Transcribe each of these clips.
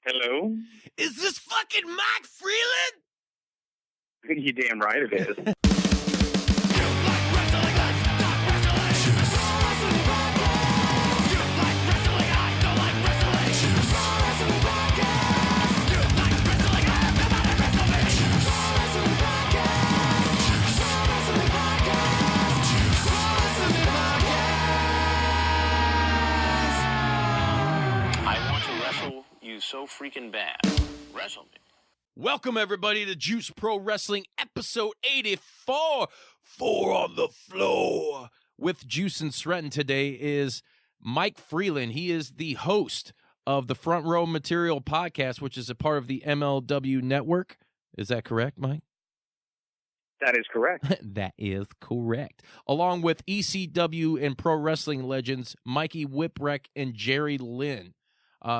Hello? Is this fucking Mike Freland? You damn right it is. So freaking bad. Wrestle me. Welcome, everybody, to Juice Pro Wrestling, episode 84, 4 on the floor. With Juice and Sretton today is Mike Freland. He is the host of the Front Row Material podcast, which is a part of the MLW network. Is that correct, Mike? That is correct. That is correct. Along with ECW and pro wrestling legends Mikey Whipwreck and Jerry Lynn.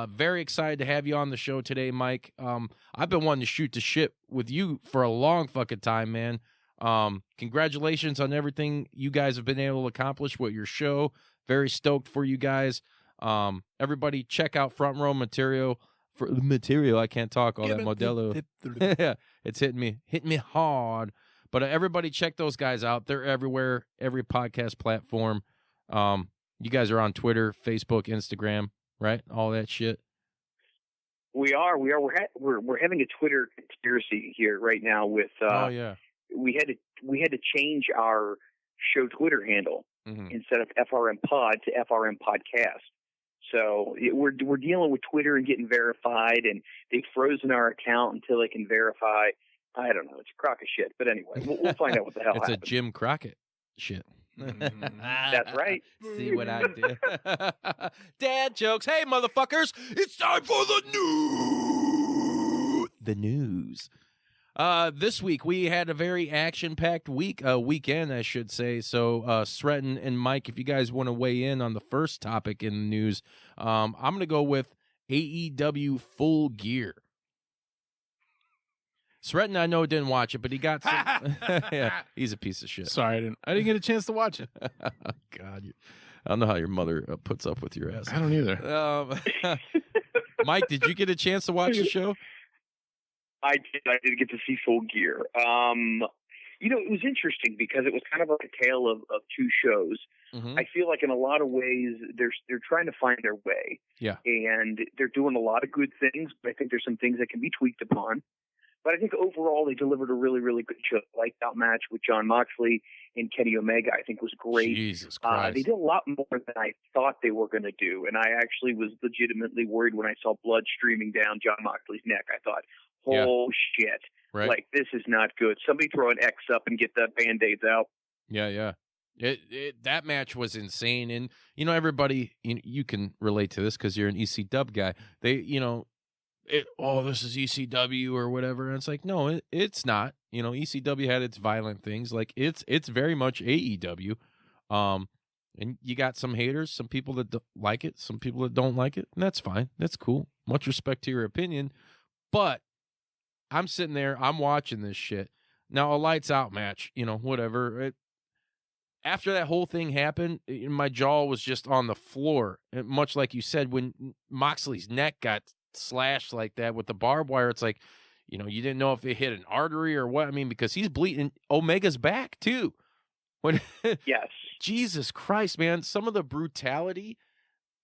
Very excited to have you on the show today, Mike. I've been wanting to shoot the shit with you for a long fucking time, man. Congratulations on everything you guys have been able to accomplish with your show. Very stoked for you guys. Everybody check out Front Row Material. For material, I can't talk all that Modelo. Yeah, it's hitting me hard. But everybody check those guys out. They're everywhere, every podcast platform. You guys are on Twitter, Facebook, Instagram. Right, all that shit. We are. We're having a Twitter conspiracy here right now. With we had to change our show Twitter handle instead of FRM Pod to FRM Podcast. So we're dealing with Twitter and getting verified, and they've frozen our account until they can verify. I don't know. It's a crock of shit. But anyway, we'll find out what the hell it's happened. It's a Jim Crockett shit. That's right. See what I did? Dad jokes. Hey, motherfuckers! It's time for the news. This week we had a very action-packed weekend, I should say. So, Sretton and Mike, if you guys want to weigh in on the first topic in the news, I'm going to go with AEW Full Gear. Sretton, I know, didn't watch it, but he got some. Yeah, he's a piece of shit. Sorry, I didn't get a chance to watch it. God, I don't know how your mother puts up with your ass. I don't either. Mike, did you get a chance to watch the show? I did get to see Full Gear. It was interesting because it was kind of like a tale of two shows. Mm-hmm. I feel like in a lot of ways they're trying to find their way. Yeah, and they're doing a lot of good things, but I think there's some things that can be tweaked upon. But I think overall they delivered a really, really good show. Like that match with Jon Moxley and Kenny Omega, I think was great. Jesus Christ. They did a lot more than I thought they were going to do. And I actually was legitimately worried when I saw blood streaming down Jon Moxley's neck. I thought, shit. Right. Like, this is not good. Somebody throw an X up and get the Band-Aids out. Yeah. That match was insane. And, everybody, you can relate to this because you're an ECW guy. They, this is ECW or whatever. And it's like, no, it's not. ECW had its violent things. Like it's very much AEW. And you got some haters, some people that like it, some people that don't like it, and that's fine. That's cool. Much respect to your opinion. But I'm sitting there, I'm watching this shit. Now, a lights out match, whatever. After that whole thing happened, my jaw was just on the floor. And much like you said, when Moxley's neck got slashed like that with the barbed wire, it's like, you didn't know if it hit an artery or what. I mean, because he's bleeding. Omega's back too. Yes. Jesus Christ, man. Some of the brutality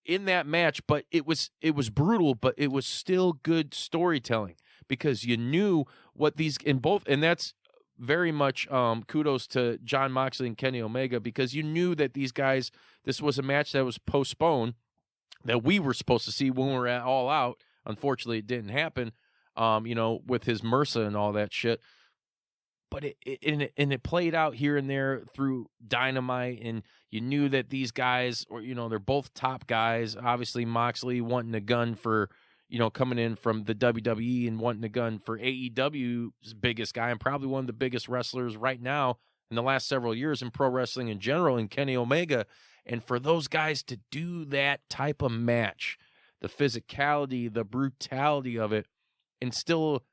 in that match, but it was brutal, but it was still good storytelling because you knew what these in both, and that's very much kudos to Jon Moxley and Kenny Omega because you knew that these guys, this was a match that was postponed that we were supposed to see when we were at All Out. Unfortunately, it didn't happen, with his MRSA and all that shit. But it played out here and there through Dynamite, and you knew that these guys, they're both top guys. Obviously, Moxley wanting a gun for, coming in from the WWE and wanting a gun for AEW's biggest guy and probably one of the biggest wrestlers right now in the last several years in pro wrestling in general, in Kenny Omega. And for those guys to do that type of match, the physicality, the brutality of it, and still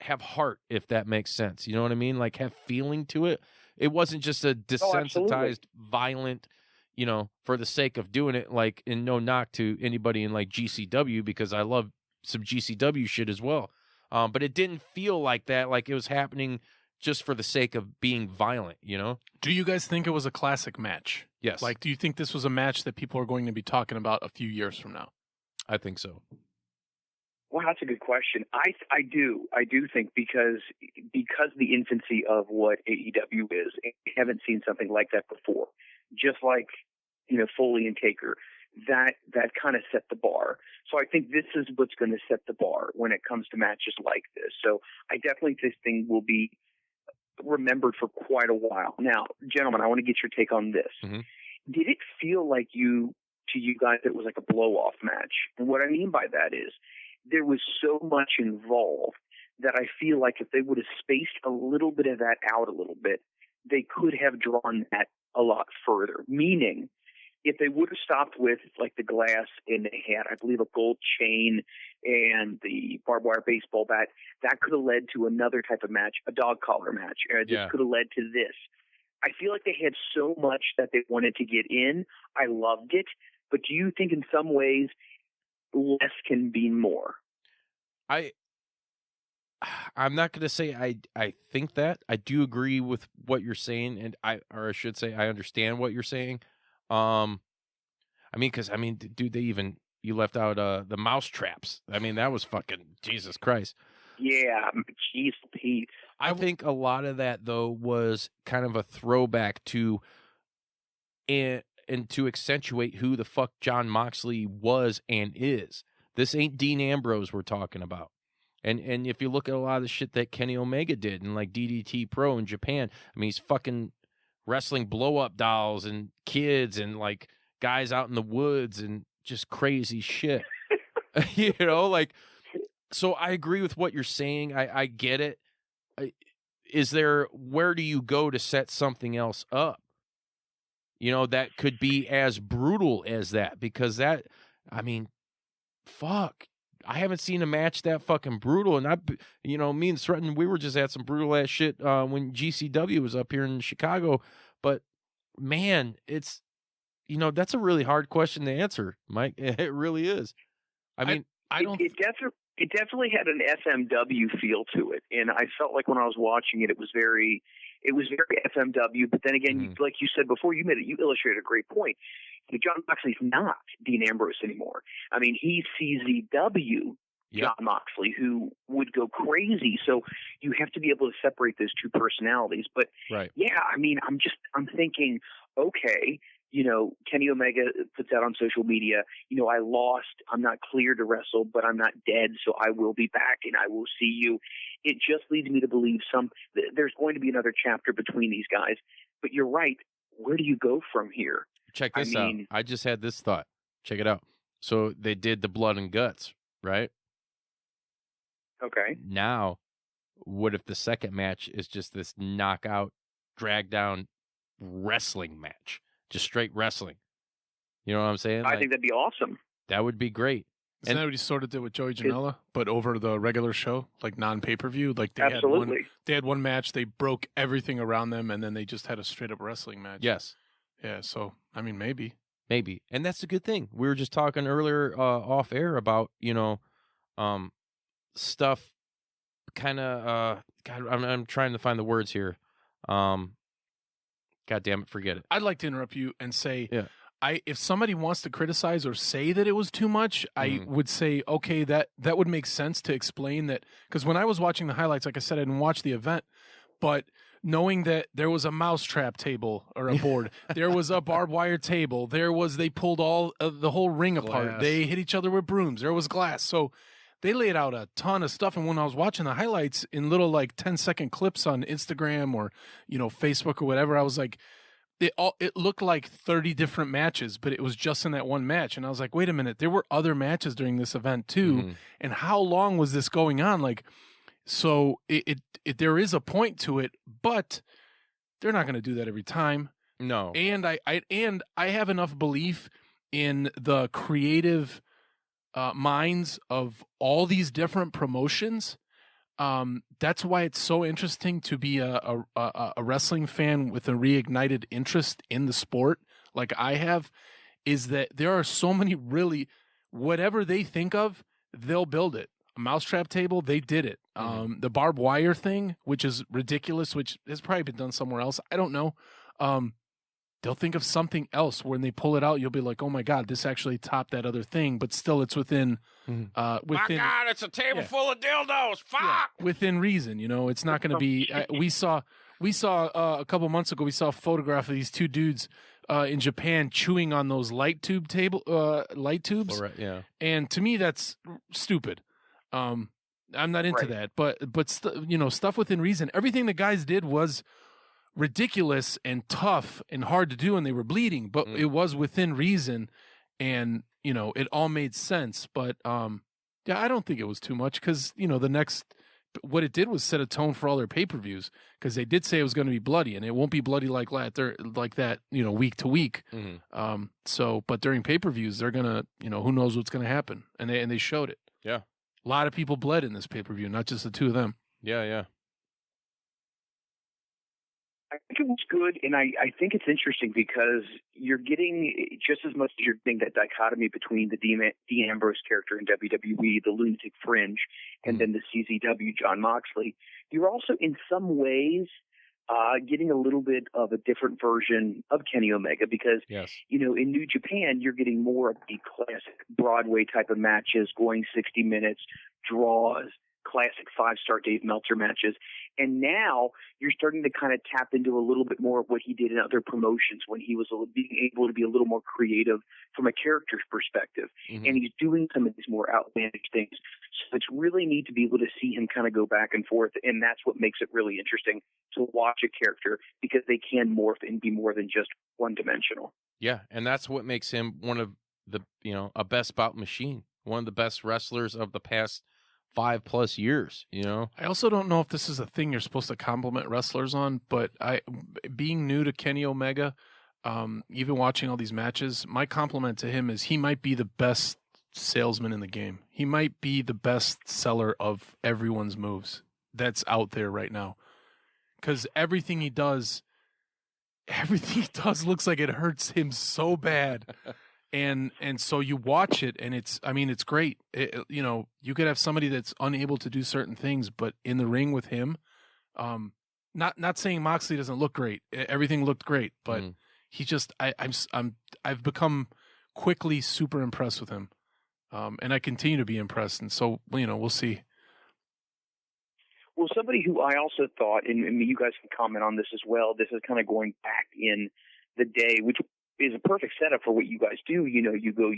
have heart, if that makes sense. You know what I mean? Like have feeling to it. It wasn't just a desensitized, violent, for the sake of doing it. Like, and no knock to anybody in like GCW because I love some GCW shit as well. But it didn't feel like that, like it was happening just for the sake of being violent, you know? Do you guys think it was a classic match? Yes. Like, do you think this was a match that people are going to be talking about a few years from now? I think so. Well, that's a good question. I do think because the infancy of what AEW is, we haven't seen something like that before. Just like, Foley and Taker, that kind of set the bar. So I think this is what's going to set the bar when it comes to matches like this. So I definitely think this thing will be remembered for quite a while. Now, gentlemen, I want to get your take on this. Mm-hmm. Did it feel like to you guys, it was like a blow-off match? And what I mean by that is there was so much involved that I feel like if they would have spaced a little bit of that out a little bit, they could have drawn that a lot further. Meaning, if they would have stopped with like the glass and they had, I believe, a gold chain and the barbed wire baseball bat, that could have led to another type of match, a dog collar match. This could have led to this. I feel like they had so much that they wanted to get in. I loved it. But do you think in some ways less can be more? I'm not going to say I think that. I do agree with what you're saying, and I should say I understand what you're saying. Dude, you left out the mouse traps. I mean, that was fucking Jesus Christ. Yeah, jeez, Pete. I think a lot of that though was kind of a throwback to and to accentuate who the fuck Jon Moxley was and is. This ain't Dean Ambrose we're talking about. And if you look at a lot of the shit that Kenny Omega did in like DDT Pro in Japan, I mean, he's fucking wrestling blow-up dolls and kids and like guys out in the woods and just crazy shit. So I agree with what you're saying. I get it. Where do you go to set something else up? That could be as brutal as that, because fuck. I haven't seen a match that fucking brutal, and me and Stratton, we were just at some brutal ass shit when GCW was up here in Chicago. But man, it's that's a really hard question to answer, Mike. It really is. I don't. It definitely had an FMW feel to it, and I felt like when I was watching it, it was very FMW. But then again, like you said before, you illustrated a great point. Jon Moxley's not Dean Ambrose anymore. I mean, he's CZW Jon Moxley, who would go crazy. So you have to be able to separate those two personalities. But yeah, I mean, I'm thinking, okay, Kenny Omega puts out on social media, I lost, I'm not clear to wrestle, but I'm not dead, so I will be back and I will see you. It just leads me to believe there's going to be another chapter between these guys. But you're right. Where do you go from here? Check this out. I just had this thought. Check it out. So they did the blood and guts, right? Okay. Now, what if the second match is just this knockout, drag down wrestling match? Just straight wrestling. You know what I'm saying? I think that'd be awesome. That would be great. Isn't that what he sort of did with Joey Janela, but over the regular show, like non-pay-per-view? Like they had one match, they broke everything around them, and then they just had a straight-up wrestling match. Yes. Yeah, so, I mean, maybe. Maybe. And that's a good thing. We were just talking earlier off air about, stuff kind of, God, I'm trying to find the words here. God damn it, forget it. I'd like to interrupt you and say, if somebody wants to criticize or say that it was too much, I would say, okay, that would make sense to explain that. Because when I was watching the highlights, like I said, I didn't watch the event, but knowing that there was a mousetrap table or a board, there was a barbed wire table, they pulled all the whole ring apart, they hit each other with brooms, there was glass. So they laid out a ton of stuff. And when I was watching the highlights in little like 10-second clips on Instagram or, Facebook or whatever, I was like, it looked like 30 different matches, but it was just in that one match. And I was like, wait a minute, there were other matches during this event too. And how long was this going on? Like, so there is a point to it, but they're not going to do that every time. No. And I have enough belief in the creative minds of all these different promotions. That's why it's so interesting to be a wrestling fan with a reignited interest in the sport, like I have, is that there are so many really, whatever they think of, they'll build it. A mousetrap table, they did it. The barbed wire thing, which is ridiculous, which has probably been done somewhere else. I don't know. They'll think of something else when they pull it out. You'll be like, oh my God, this actually topped that other thing, but still it's within, my God, it's a table full of dildos. Fuck. Yeah, within reason, it's not going to be, we saw a couple months ago, we saw a photograph of these two dudes in Japan chewing on those light tubes. Yeah. And to me, that's stupid. I'm not into that, but stuff within reason. Everything the guys did was ridiculous and tough and hard to do, and they were bleeding, but it was within reason, and it all made sense. But I don't think it was too much, because what it did was set a tone for all their pay-per-views, because they did say it was going to be bloody, and it won't be bloody like that week to week. But during pay-per-views, they're gonna who knows what's gonna happen, and they showed it. Yeah, a lot of people bled in this pay-per-view, not just the two of them. Yeah. I think it was good, and I think it's interesting because you're getting just as much as you're getting that dichotomy between the Dean Ambrose character in WWE, the lunatic fringe, and then the CZW Jon Moxley. You're also, in some ways, getting a little bit of a different version of Kenny Omega because, in New Japan, you're getting more of the classic Broadway type of matches, going 60 minutes, draws, classic 5-star Dave Meltzer matches. And now you're starting to kind of tap into a little bit more of what he did in other promotions when he was being able to be a little more creative from a character's perspective. And he's doing some of these more outlandish things. So it's really neat to be able to see him kind of go back and forth. And that's what makes it really interesting to watch a character, because they can morph and be more than just one-dimensional. Yeah, and that's what makes him one of the, a best bout machine, one of the best wrestlers of the past 5+ years. I also don't know if this is a thing you're supposed to compliment wrestlers on, but being new to Kenny Omega, even watching all these matches, my compliment to him is he might be the best salesman in the game. He might be the best seller of everyone's moves that's out there right now, because everything he does looks like it hurts him so bad. And so you watch it, and it's great. You could have somebody that's unable to do certain things, but in the ring with him, not saying Moxley doesn't look great. Everything looked great, but he just, I've become quickly super impressed with him. And I continue to be impressed. And so, we'll see. Well, somebody who I also thought, and you guys can comment on this as well, this is kind of going back in the day, which is a perfect setup for what you guys do. You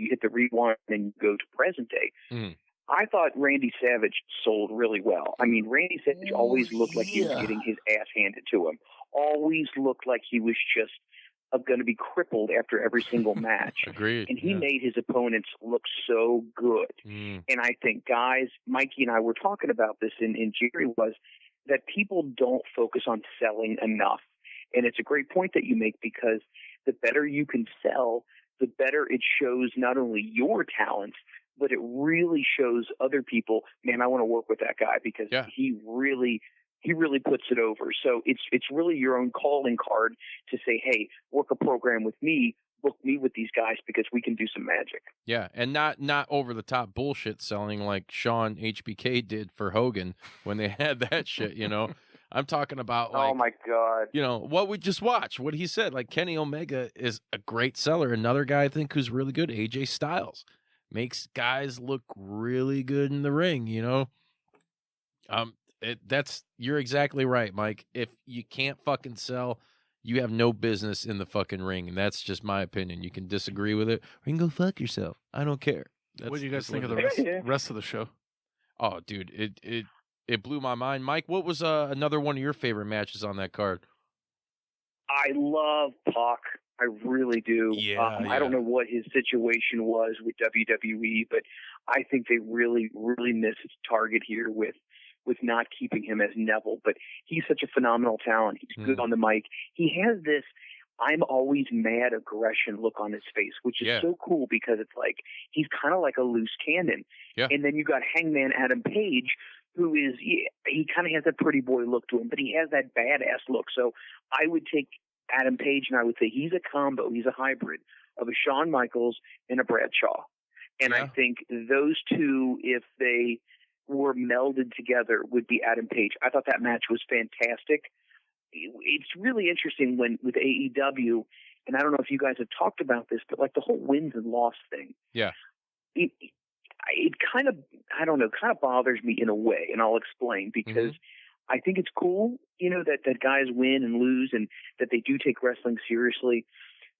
hit the rewind, and you go to present day. I thought Randy Savage sold really well. I mean, Randy Savage always looked like he was getting his ass handed to him. Always looked like he was just going to be crippled after every single match. Agreed. And he made his opponents look so good. And I think, guys, Mikey and I were talking about this, and Jerry was, that people don't focus on selling enough. And it's a great point that you make, because the better you can sell, the better it shows not only your talents, but it really shows other people, man, I want to work with that guy, because he really puts it over. So it's really your own calling card to say, hey, work a program with me, book me with these guys, because we can do some magic. Yeah, and not over the top bullshit selling like Shawn HBK did for Hogan when they had that shit, I'm talking about, like, oh my God, what we just watched, what he said. Like, Kenny Omega is a great seller. Another guy I think who's really good, AJ Styles, makes guys look really good in the ring. You're exactly right, Mike. If you can't fucking sell, you have no business in the fucking ring, and that's just my opinion. You can disagree with it, or you can go fuck yourself. I don't care. What do you guys think of the rest of the show? Oh, dude, it blew my mind. Mike, what was another one of your favorite matches on that card? I love Pac. I really do. I don't know what his situation was with WWE, but I think they really, really missed its target here with not keeping him as Neville. But he's such a phenomenal talent. He's good on the mic. He has this I'm always mad aggression look on his face, which is so cool, because it's like he's kind of like a loose cannon. And then you got Hangman Adam Page, who is, he kind of has that pretty boy look to him, but he has that badass look. So I would take Adam Page, and I would say he's a combo, he's a hybrid of a Shawn Michaels and a Bradshaw. And I think those two, if they were melded together, would be Adam Page. I thought that match was fantastic. It's really interesting with AEW, and I don't know if you guys have talked about this, but like the whole wins and loss thing. Yeah. It kind of, I don't know, kind of bothers me in a way, and I'll explain, because I think it's cool, that guys win and lose and that they do take wrestling seriously.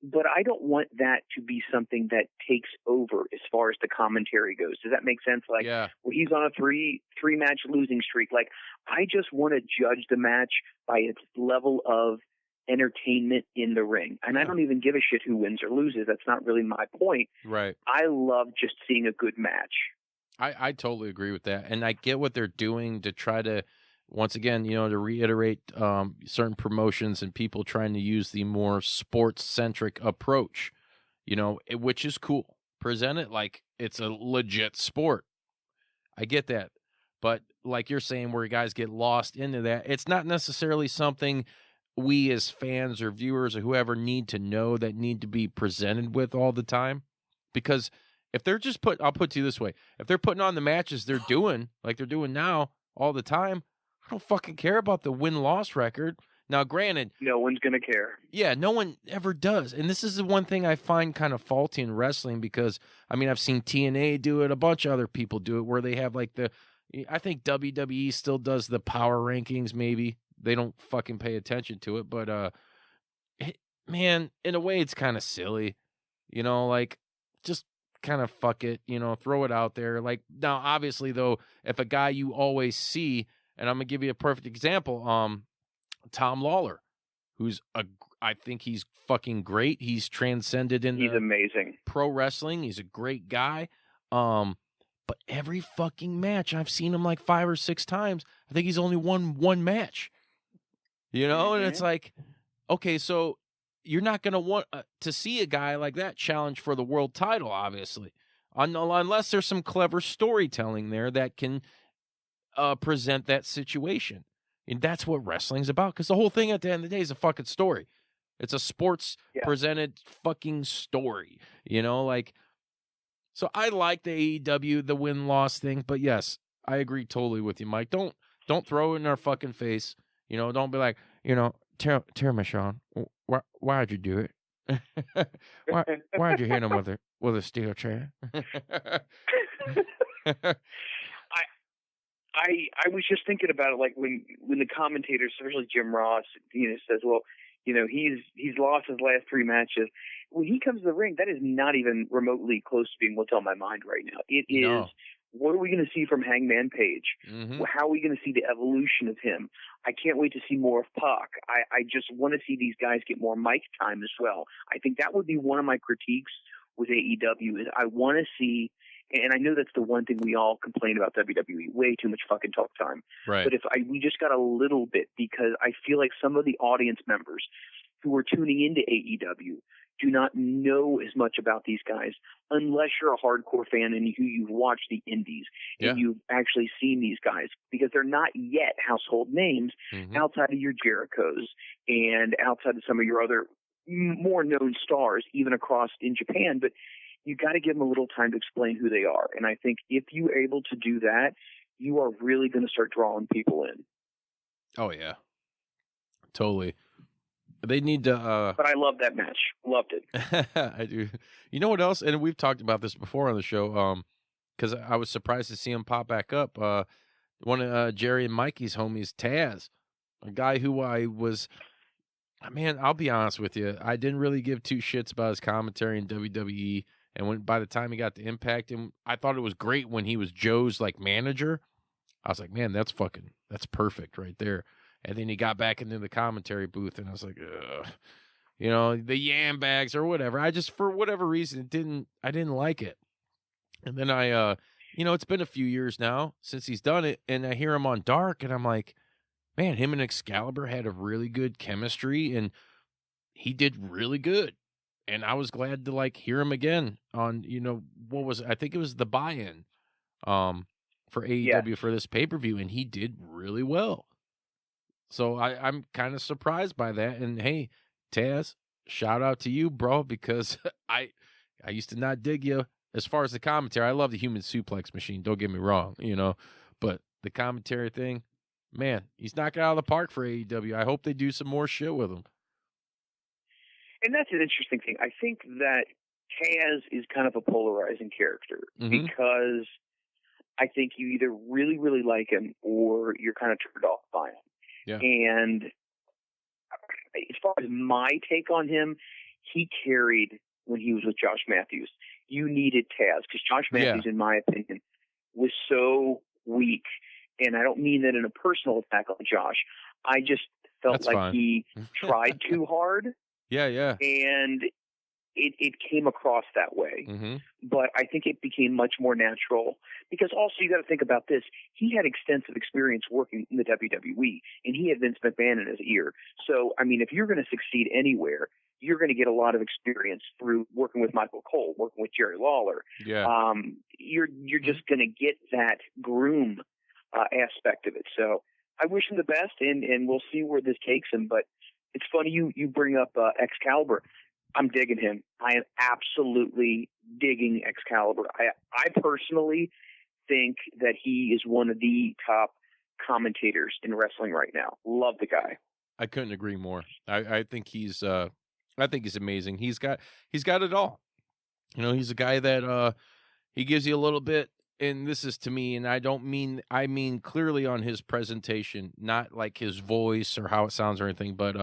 But I don't want that to be something that takes over as far as the commentary goes. Does that make sense? Like, well, he's on a three match losing streak. Like, I just want to judge the match by its level of entertainment in the ring. And I don't even give a shit who wins or loses. That's not really my point. Right. I love just seeing a good match. I totally agree with that. And I get what they're doing to try to, once again, to reiterate certain promotions and people trying to use the more sports-centric approach, which is cool. Present it like it's a legit sport. I get that. But like you're saying, where guys get lost into that, it's not necessarily something we as fans or viewers or whoever need to know, that need to be presented with all the time. Because if they're just I'll put it to you this way, if they're putting on the matches they're doing, like they're doing now all the time, I don't fucking care about the win-loss record. Now, granted, no one's going to care. Yeah, no one ever does. And this is the one thing I find kind of faulty in wrestling, because, I've seen TNA do it, a bunch of other people do it, where they have like I think WWE still does the power rankings, maybe. They don't fucking pay attention to it. But, man, in a way, it's kind of silly. Like, just kind of fuck it, throw it out there. Like, now, obviously, though, if a guy you always see, and I'm going to give you a perfect example. Tom Lawler, I think he's fucking great. He's transcended in He's amazing. Pro wrestling. He's a great guy. But every fucking match, I've seen him like 5 or 6 times. I think he's only won one match. And it's like, okay, so you're not going to want to see a guy like that challenge for the world title, obviously, unless there's some clever storytelling there that can present that situation. And that's what wrestling's about, because the whole thing at the end of the day is a fucking story. It's a sports presented fucking story, so I like the AEW, the win-loss thing, but yes, I agree totally with you, Mike. Don't throw it in our fucking face. Don't be like, tell me, Shawn, why'd you do it? Why'd you hit him with a steel chair? I was just thinking about it, like when the commentators, especially Jim Ross, says, well, he's lost his last 3 matches. When he comes to the ring, that is not even remotely close to being what's on my mind right now. It is, what are we going to see from Hangman Page? Mm-hmm. How are we going to see the evolution of him? I can't wait to see more of Pac. I just want to see these guys get more mic time as well. I think that would be one of my critiques with AEW, is I want to see. And I know that's the one thing we all complain about WWE, way too much fucking talk time. Right. But we just got a little bit, because I feel like some of the audience members who are tuning into AEW do not know as much about these guys, unless you're a hardcore fan and you've watched the indies and you've actually seen these guys, because they're not yet household names outside of your Jerichos and outside of some of your other more known stars, even across in Japan. But you got to give them a little time to explain who they are. And I think if you're able to do that, you are really going to start drawing people in. Oh, yeah. Totally. They need to... But I love that match. Loved it. I do. You know what else? And we've talked about this before on the show, because I was surprised to see him pop back up. One of Jerry and Mikey's homies, Taz, a guy who I was... Man, I'll be honest with you. I didn't really give 2 shits about his commentary in WWE. And by the time he got to Impact, I thought it was great when he was Joe's like manager. I was like, man, that's perfect right there. And then he got back into the commentary booth, and I was like, ugh. The yam bags or whatever. I just, for whatever reason, I didn't like it. And then it's been a few years now since he's done it, and I hear him on Dark, and I'm like, man, him and Excalibur had a really good chemistry, and he did really good. And I was glad to hear him again on, what was it? I think it was the buy-in for AEW for this pay-per-view, and he did really well. So I'm kind of surprised by that. And hey, Taz, shout out to you, bro, because I used to not dig you as far as the commentary, I love the human suplex machine. Don't get me wrong, but the commentary thing, man, he's knocking it out of the park for AEW. I hope they do some more shit with him. And that's an interesting thing. I think that Taz is kind of a polarizing character because I think you either really, really like him or you're kind of turned off by him. Yeah. And as far as my take on him, he carried when he was with Josh Matthews. You needed Taz because Josh Matthews, in my opinion, was so weak. And I don't mean that in a personal attack on Josh. I just felt he tried too hard. Yeah. And it came across that way. But I think it became much more natural because also you got to think about this. He had extensive experience working in the WWE, and he had Vince McMahon in his ear. So, I mean, if you're going to succeed anywhere, you're going to get a lot of experience through working with Michael Cole, working with Jerry Lawler. Yeah. You're just going to get that groom aspect of it. So I wish him the best, and we'll see where this takes him. But it's funny you bring up Excalibur. I'm digging him. I am absolutely digging Excalibur. I personally think that he is one of the top commentators in wrestling right now. Love the guy. I couldn't agree more. I think he's amazing. He's got it all. He's a guy that he gives you a little bit, and this is to me, and I mean clearly on his presentation, not like his voice or how it sounds or anything, but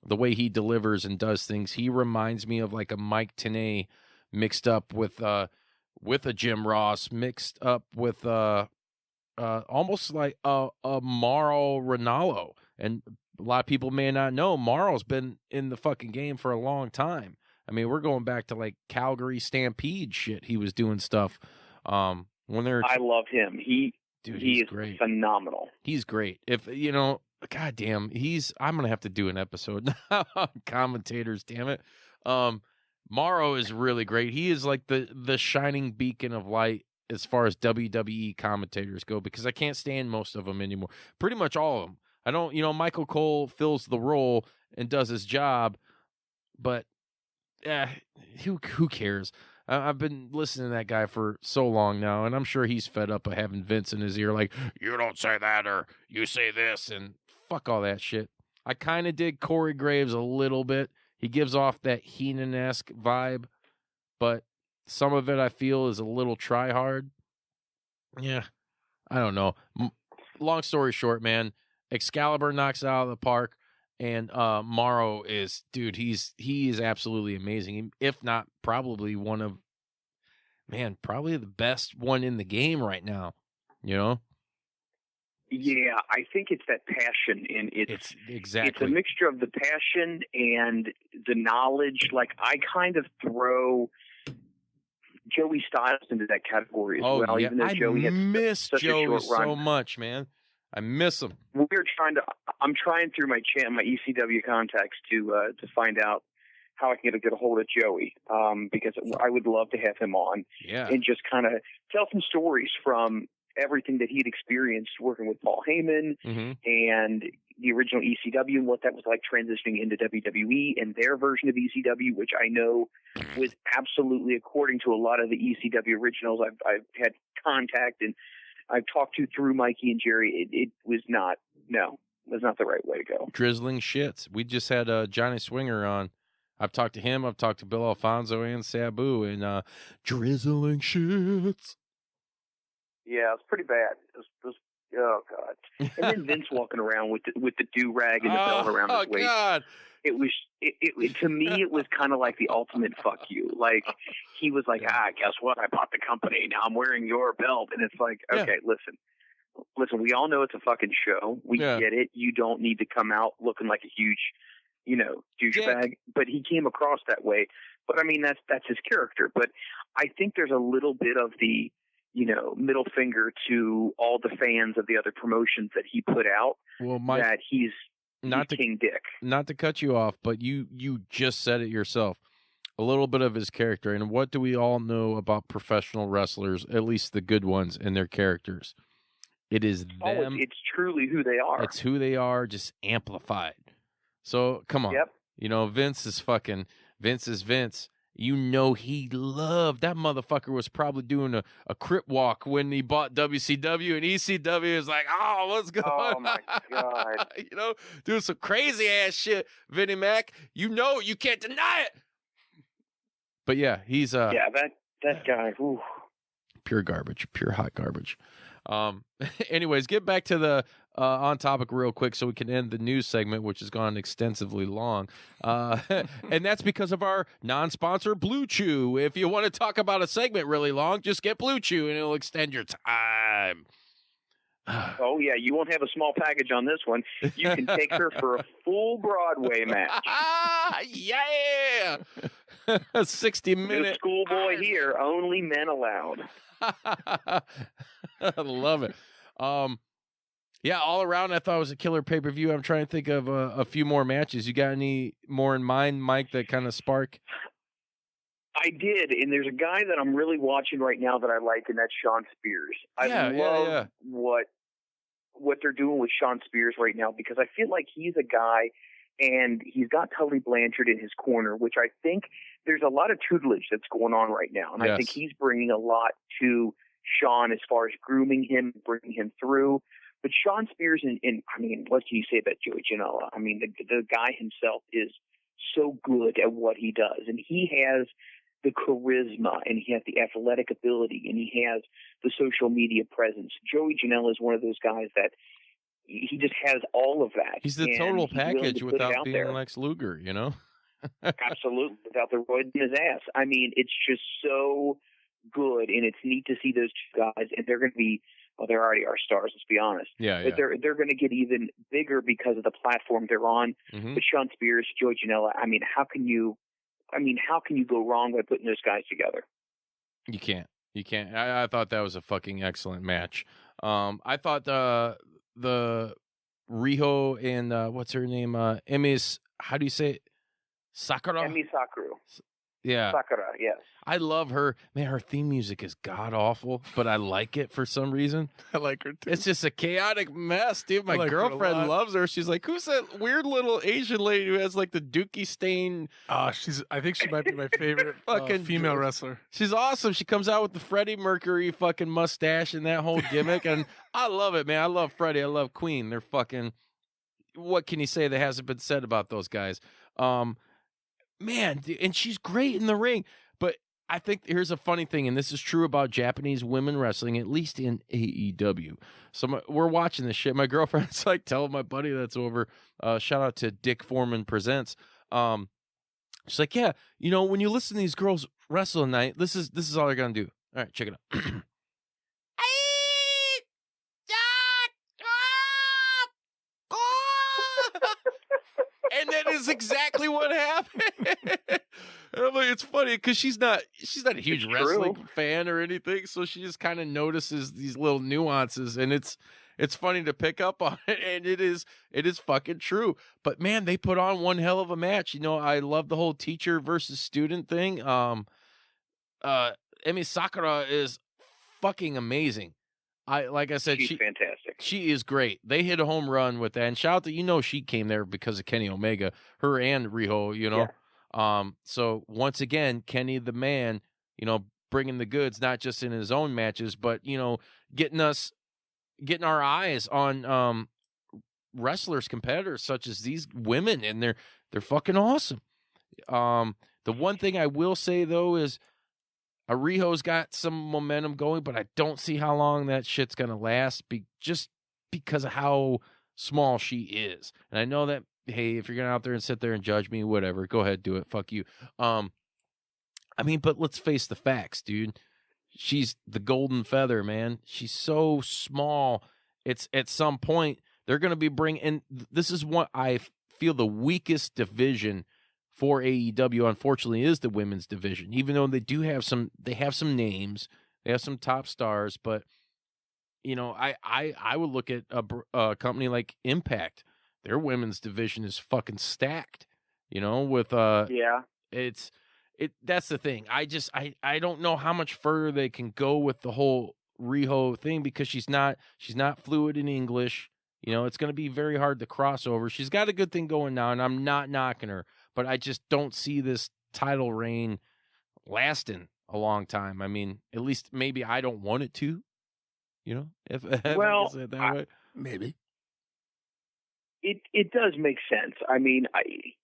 the way he delivers and does things. He reminds me of like a Mike Tenay mixed up with a Jim Ross, mixed up with almost like a Mauro Ranallo. And a lot of people may not know Mauro's been in the fucking game for a long time. I mean, we're going back to like Calgary Stampede shit. He was doing stuff when they're. I love him. He is great. Phenomenal. He's great. If God damn, I'm gonna have to do an episode now on commentators. Damn it, Mauro is really great. He is like the shining beacon of light as far as WWE commentators go because I can't stand most of them anymore. Pretty much all of them. I don't. Michael Cole fills the role and does his job, but who cares? I've been listening to that guy for so long now, and I'm sure he's fed up of having Vince in his ear like, you don't say that or you say this, and fuck all that shit. I kind of dig Corey Graves a little bit. He gives off that Heenan-esque vibe, but some of it I feel is a little try-hard. Yeah, I don't know. Long story short, man, Excalibur knocks it out of the park. And Mauro is, dude, he is absolutely amazing. If not, probably probably the best one in the game right now. Yeah, I think it's that passion, and it's exactly. It's a mixture of the passion and the knowledge. Like I kind of throw Joey Styles into that category as well. Yeah. Even though Joey miss such Joey a short run. so much, man. I miss him. I'm trying through my ECW contacts to find out how I can get a hold of Joey, because I would love to have him on and just kind of tell some stories from everything that he'd experienced working with Paul Heyman and the original ECW and what that was like transitioning into WWE and their version of ECW, which I know was absolutely, according to a lot of the ECW originals I've had contact and I've talked to through Mikey and Jerry, it was not the right way to go. Drizzling shits. We just had Johnny Swinger on. I've talked to him. I've talked to Bill Alfonso and Sabu, and drizzling shits. Yeah, it's pretty bad. It was oh God! And then Vince walking around with the do rag and the belt around his waist. God. It was to me. It was kind of like the ultimate fuck you. Like he was like, guess what? I bought the company. Now I'm wearing your belt, and it's like, okay, listen. We all know it's a fucking show. We get it. You don't need to come out looking like a huge, douchebag. But he came across that way. But I mean, that's his character. But I think there's a little bit of the, middle finger to all the fans of the other promotions that he put out. Well, Mike, that he's King Dick. Not to cut you off, but you just said it yourself. A little bit of his character. And what do we all know about professional wrestlers, at least the good ones, and their characters? It is them. It's truly who they are. It's who they are, just amplified. So, come on. Yep. Vince is Vince, You know he loved that motherfucker was probably doing a crip walk when he bought WCW, and ECW is like, oh, what's going on? Oh my God. You know, doing some crazy ass shit, Vinnie Mac. You know you can't deny it. But yeah, he's that guy, whew. Pure garbage, pure hot garbage. Anyways, get back to the on topic real quick so we can end the news segment, which has gone extensively long. And that's because of our non-sponsor, Blue Chew. If you want to talk about a segment really long, just get Blue Chew and it'll extend your time. Oh, yeah, you won't have a small package on this one. You can take her for a full Broadway match. Yeah! 60-minute. Schoolboy here, only men allowed. I love it. Yeah, all around, I thought it was a killer pay-per-view. I'm trying to think of a few more matches. You got any more in mind, Mike, that kind of spark? I did, and there's a guy that I'm really watching right now that I like, and that's Shawn Spears. I love what they're doing with Shawn Spears right now, because I feel like he's a guy, and he's got Tully Blanchard in his corner, which I think there's a lot of tutelage that's going on right now, and I think he's bringing a lot to Shawn as far as grooming him, bringing him through. But Shawn Spears, and I mean, what can you say about Joey Janela? I mean, the guy himself is so good at what he does, and he has the charisma, and he has the athletic ability, and he has the social media presence. Joey Janela is one of those guys that he just has all of that. He's the total package without being Lex Luger, you know? Absolutely, without the roid in his ass. I mean, it's just so good, and it's neat to see those two guys, and they're going to be, well, they already are stars, let's be honest. But they're going to get even bigger because of the platform they're on. Mm-hmm. But Shawn Spears, Joey Janela, I mean, how can you go wrong by putting those guys together? You can't. I thought that was a fucking excellent match. I thought the Riho and what's her name? Emi's, how do you say it? Sakura? Emi Sakura. Yeah. Sakura, yes. I love her. Man, her theme music is god-awful, but I like it for some reason. I like her, too. It's just a chaotic mess, dude. My girlfriend loves her. She's like, who's that weird little Asian lady who has, like, the dookie stain? I think she might be my favorite fucking female wrestler. She's awesome. She comes out with the Freddie Mercury fucking mustache and that whole gimmick, and I love it, man. I love Freddie. I love Queen. They're fucking... What can you say that hasn't been said about those guys? Man, and she's great in the ring. But I think here's a funny thing, and this is true about Japanese women wrestling, at least in AEW. So we're watching this shit. My girlfriend's like telling my buddy that's over, shout out to Dick Foreman Presents. She's like, yeah, you know, when you listen to these girls wrestle tonight, this is all they're going to do. All right, check it out. And that is exactly what happened. And I'm like, it's funny because she's not a huge wrestling fan or anything, so she just kind of notices these little nuances, and it's funny to pick up on it, and it is fucking true. But man, they put on one hell of a match. You know, I love the whole teacher versus student thing. Emi Sakura is fucking amazing. Like I said, she's fantastic. She is great. They hit a home run with that. And shout out to, she came there because of Kenny Omega, her and Riho, Yeah. So once again, Kenny the man, bringing the goods, not just in his own matches, but, getting our eyes on wrestlers, competitors such as these women, and they're fucking awesome. The one thing I will say though is Riho's got some momentum going, but I don't see how long that shit's gonna last. Just because of how small she is, and I know that. Hey, if you're gonna out there and sit there and judge me, whatever, go ahead, do it. Fuck you. I mean, but let's face the facts, dude. She's the golden feather, man. She's so small. It's at some point they're gonna be and this is what I feel the weakest division for AEW, unfortunately, is the women's division. Even though they have some names, they have some top stars, but I would look at a company like Impact. Their women's division is fucking stacked. With that's the thing. I don't know how much further they can go with the whole Riho thing because she's not fluid in English. It's going to be very hard to cross over. She's got a good thing going now, and I'm not knocking her. But I just don't see this title reign lasting a long time. I mean, at least maybe I don't want it to, if I can say it that way. Maybe. It does make sense. I mean,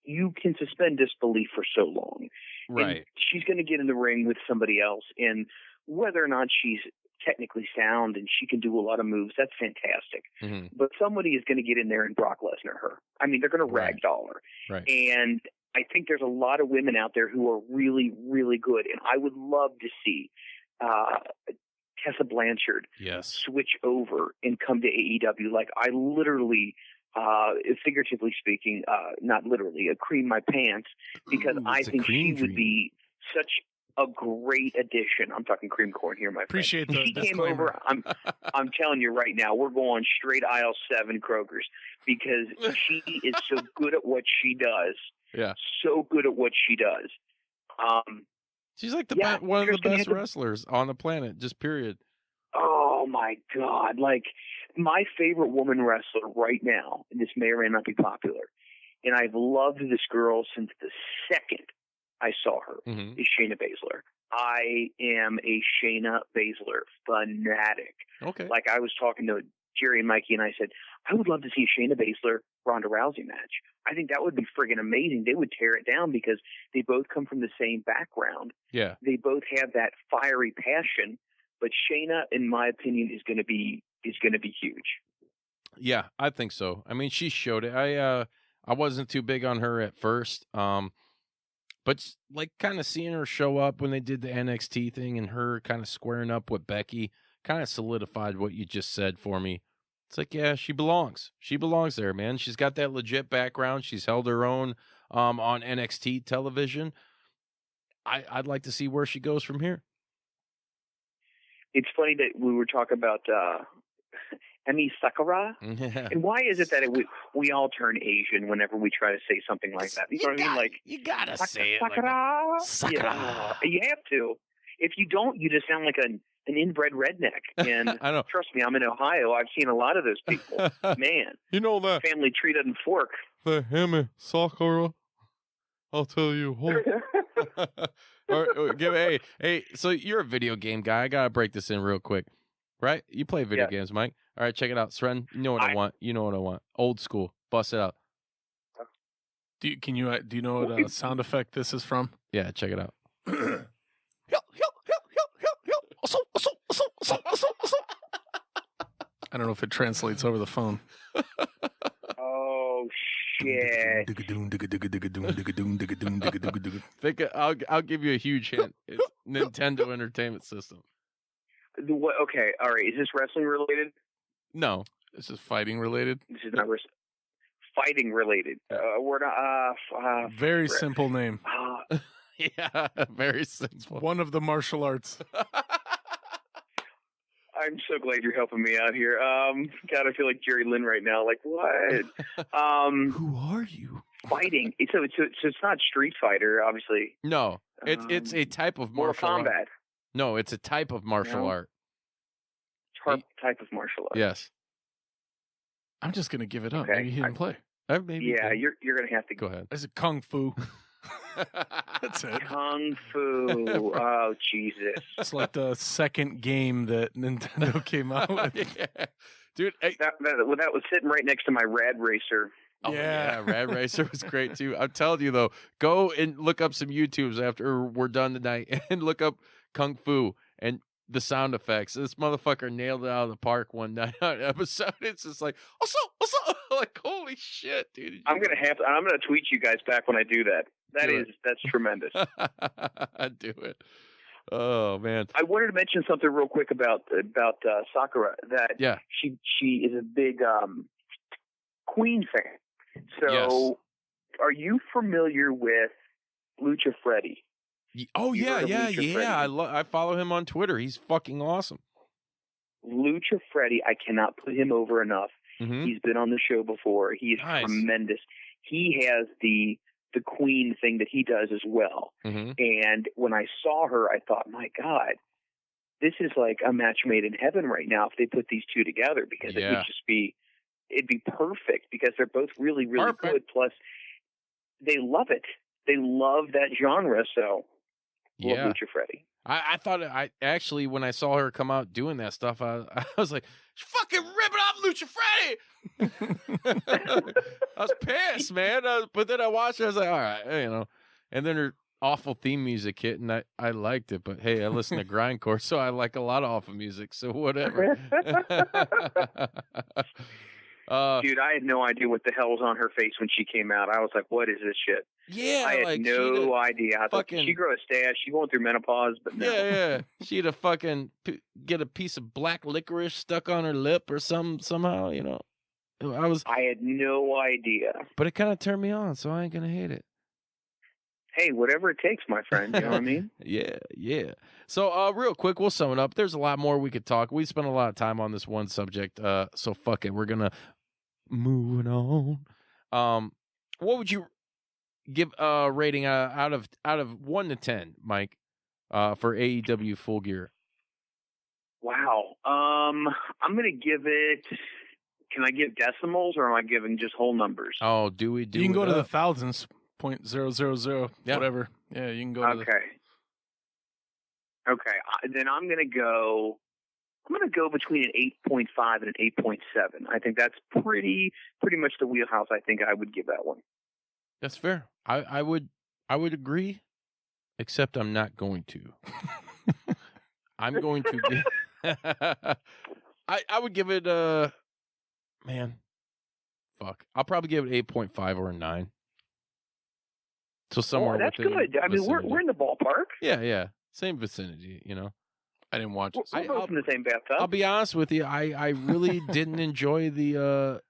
you can suspend disbelief for so long. Right. And she's going to get in the ring with somebody else, and whether or not she's technically sound and she can do a lot of moves, that's fantastic. Mm-hmm. But somebody is going to get in there and Brock Lesnar her. I mean, they're going to ragdoll her. Right. And I think there's a lot of women out there who are really, really good, and I would love to see Tessa Blanchard switch over and come to AEW. Like, I literally, figuratively speaking, not literally, cream my pants, because I think she would be such a great addition. I'm talking cream corn here, my friend. Appreciate the She disclaimer. came over. I'm telling you right now, we're going straight aisle 7 Kroger's, because she is so good at what she does. Yeah. So good at what she does. She's like one of the best wrestlers on the planet, just period. Oh, my God. Like, my favorite woman wrestler right now, and this may or may not be popular, and I've loved this girl since the second I saw her, is Shayna Baszler. I am a Shayna Baszler fanatic. Okay. Like, I was talking to Jerry and Mikey, and I said, I would love to see a Shayna Baszler Ronda Rousey match. I think that would be friggin' amazing. They would tear it down because they both come from the same background. Yeah. They both have that fiery passion, but Shayna, in my opinion, is going to be huge. Yeah, I think so. I mean, she showed it. I wasn't too big on her at first. But like kind of seeing her show up when they did the NXT thing and her kind of squaring up with Becky kind of solidified what you just said for me. It's like, yeah, she belongs. She belongs there, man. She's got that legit background. She's held her own on NXT television. I'd like to see where she goes from here. It's funny that we were talking about Emi Sakura. And why is it that we all turn Asian whenever we try to say something like that? You know what I mean? Like, you gotta say it. Sakura. Sakura. Yeah, you have to. If you don't, you just sound like an inbred redneck. And I know. Trust me, I'm in Ohio. I've seen a lot of those people. Man, you know that family tree doesn't fork. The Emi Sakura. I'll tell you. Hey, so you're a video game guy. I gotta break this in real quick, right? You play video games, Mike. All right, check it out, Sren. You know what I want. You know what I want. Old school. Bust it out. Do you know what sound effect this is from? Yeah, check it out. I don't know if it translates over the phone. Oh shit! I'll give you a huge hint. It's Nintendo Entertainment System. Okay, all right. Is this wrestling related? No, this is fighting related. This is not fighting related. Very simple name. Yeah, very simple. One of the martial arts. I'm so glad you're helping me out here. God, I feel like Jerry Lynn right now. Like, what? Who are you? Fighting. So it's not Street Fighter, obviously. No, it's a type of martial art. Combat. No, it's a type of martial art. Type of martial art. Yes. I'm just gonna give it up. Okay. Maybe he didn't play. You're gonna have to go ahead. Is it Kung Fu? That's it. Kung Fu. Oh, Jesus. It's like the second game that Nintendo came out with. Yeah. Dude, that was sitting right next to my Rad Racer. Oh, yeah, Rad Racer was great too. I'm telling you though, go and look up some YouTubes after we're done tonight and look up Kung Fu and the sound effects. This motherfucker nailed it out of the park one night on an episode. It's just like, what's up? Like, holy shit, dude. I'm gonna tweet you guys back when I do that. That's tremendous. Do it. Oh man. I wanted to mention something real quick about Sakura. That she is a big Queen fan. So, Are you familiar with Lucha Freddy? Oh yeah. I follow him on Twitter. He's fucking awesome. Lucha Freddy, I cannot put him over enough. Mm-hmm. He's been on the show before. He is tremendous. He has the Queen thing that he does as well. Mm-hmm. And when I saw her, I thought, my God, this is like a match made in heaven right now if they put these two together, because it would just be, it'd be perfect because they're both really, really good. Plus, they love it. They love that genre. So Yeah. Love Lucha Freddy. I thought I actually, when I saw her come out doing that stuff, I was like, fucking rip it off, Lucha Freddy. I was pissed, man. But then I watched it, I was like, all right, and then her awful theme music hit, and I liked it. But hey, I listen to grindcore, so I like a lot of awful music, so whatever. Dude, I had no idea what the hell was on her face when she came out. I was like, what is this shit? Yeah, I had no idea. I thought, did she grow a stash? She going through menopause? But no. Yeah. She'd have fucking get a piece of black licorice stuck on her lip or somehow, I had no idea. But it kind of turned me on, so I ain't gonna hate it. Hey, whatever it takes, my friend. You know what I mean? Yeah. So, real quick, we'll sum it up. There's a lot more we could talk. We spent a lot of time on this one subject, so fuck it. We're gonna move on. What would you give a rating out of 1 to 10, Mike, for AEW Full Gear? Wow. I'm gonna give it. Can I give decimals, or am I giving just whole numbers? Oh, do we? You can go to the thousands. 0.000, whatever. Yeah, you can go to Okay. Then I'm gonna go between an 8.5 and an 8.7. I think that's pretty much the wheelhouse I think I would give that one. That's fair. I would agree, except I'm not going to. I'm going to give I would give it man. Fuck. I'll probably give it 8.5 or a 9. So somewhere that's good. I mean, we're in the ballpark. Yeah. Same vicinity, I didn't watch it. We're both in the same bathtub. I'll be honest with you. I really didn't enjoy the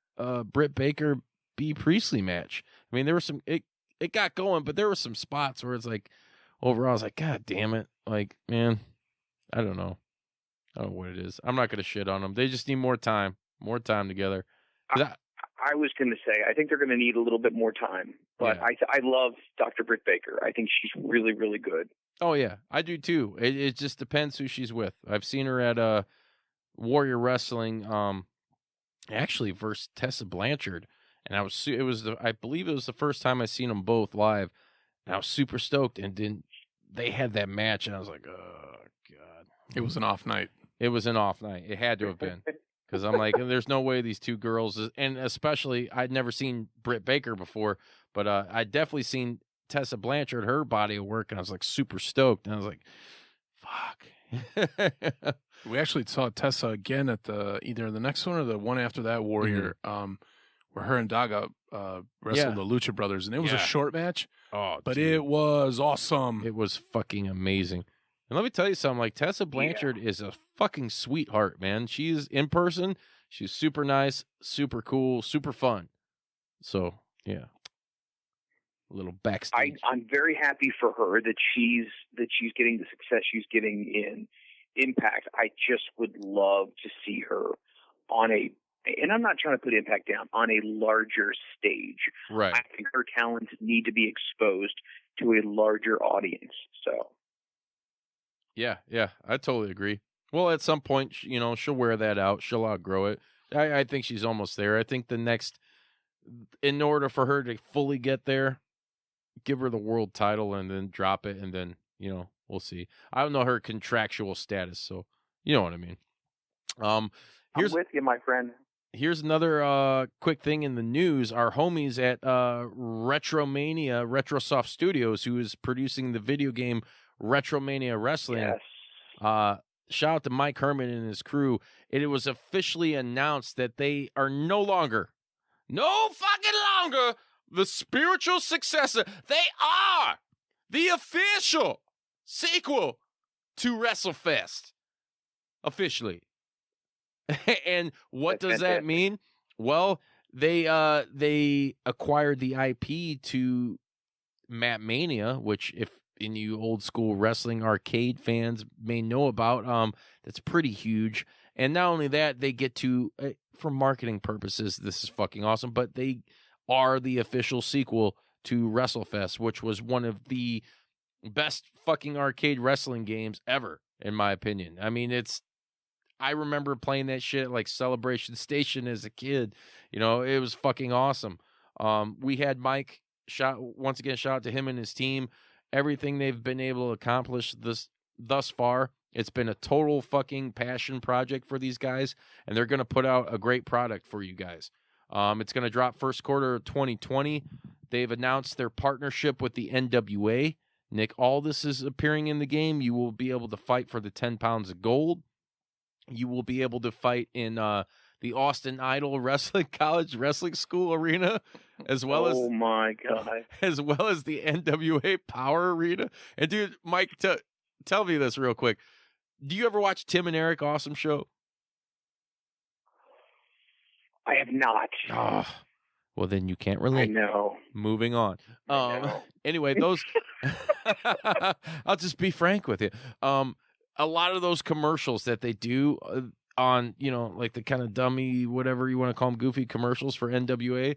Britt Baker B Priestley match. I mean, there were some it got going, but there were some spots where it's like overall I was like, God damn it. Like, man, I don't know what it is. I'm not gonna shit on them. They just need more time together. I was going to say, I think they're going to need a little bit more time, but yeah. I love Dr. Britt Baker. I think she's really, really good. Oh, yeah, I do too. It just depends who she's with. I've seen her at Warrior Wrestling, actually versus Tessa Blanchard, and I believe it was the first time I seen them both live, and I was super stoked. And then they had that match, and I was like, oh God, it was an off night. It was an off night. It had to have been. Because I'm like, there's no way these two girls, and especially I'd never seen Britt Baker before, but I'd definitely seen Tessa Blanchard, her body of work, and I was like super stoked. And I was like, fuck. We actually saw Tessa again at either the next one or the one after that, Warrior, where her and Daga wrestled the Lucha Brothers, and it was a short match. Oh, but it was awesome. It was fucking amazing. And let me tell you something, like Tessa Blanchard is a fucking sweetheart, man. She's in person. She's super nice, super cool, super fun. So, yeah. A little backstage. I'm very happy for her that she's getting the success she's getting in Impact. I just would love to see her on and I'm not trying to put Impact down, on a larger stage. Right. I think her talents need to be exposed to a larger audience. So. Yeah, I totally agree. Well, at some point, she'll wear that out. She'll outgrow it. I think she's almost there. I think in order for her to fully get there, give her the world title and then drop it, and then, we'll see. I don't know her contractual status, so you know what I mean. I'm with you, my friend. Here's another quick thing in the news. Our homies at Retrosoft Studios, who is producing the video game Retromania Wrestling. Yes. Shout out to Mike Herman and his crew. It was officially announced that they are no fucking longer the spiritual successor. They are the official sequel to WrestleFest. Officially. And what does that mean? Well, they acquired the IP to Matt Mania, which if you old school wrestling arcade fans may know about, that's pretty huge. And not only that, they get to, for marketing purposes, this is fucking awesome, but they are the official sequel to WrestleFest, which was one of the best fucking arcade wrestling games ever, in my opinion. I mean, I remember playing that shit at like Celebration Station as a kid. It was fucking awesome. We had Mike, shout out to him and his team. everything they've been able to accomplish thus far. It's been a total fucking passion project for these guys, and they're going to put out a great product for you guys. It's going to drop first quarter of 2020. They've announced their partnership with the NWA. Nick Aldis is appearing in the game. You will be able to fight for the 10 pounds of gold. You will be able to fight in the Austin Idol Wrestling College Wrestling School Arena, as well as my God, as well as the NWA Power Arena. And dude, Mike, tell me this real quick. Do you ever watch Tim and Eric Awesome Show? I have not. Oh, well, then you can't relate. I know. Moving on. Anyway, those. I'll just be frank with you. A lot of those commercials that they do on, like the kind of dummy, whatever you want to call them, goofy commercials for NWA,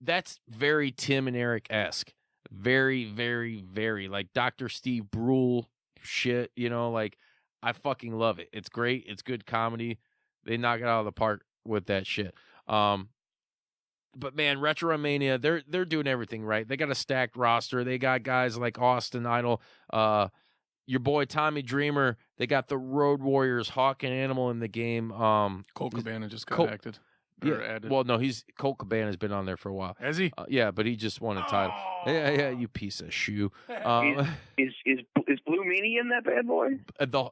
that's very Tim and Eric-esque. Very, very, very like Dr. Steve Brule shit, like I fucking love it. It's great. It's good comedy. They knock it out of the park with that shit. But man, Retromania, they're doing everything right. They got a stacked roster. They got guys like Austin Idol, your boy Tommy Dreamer. They got the Road Warriors, Hawk and Animal in the game. Colt Cabana just got added. Well, no, Colt Cabana's been on there for a while. Has he? Yeah, but he just won a title. Yeah, you piece of shoe. Is Blue Meanie in that bad boy?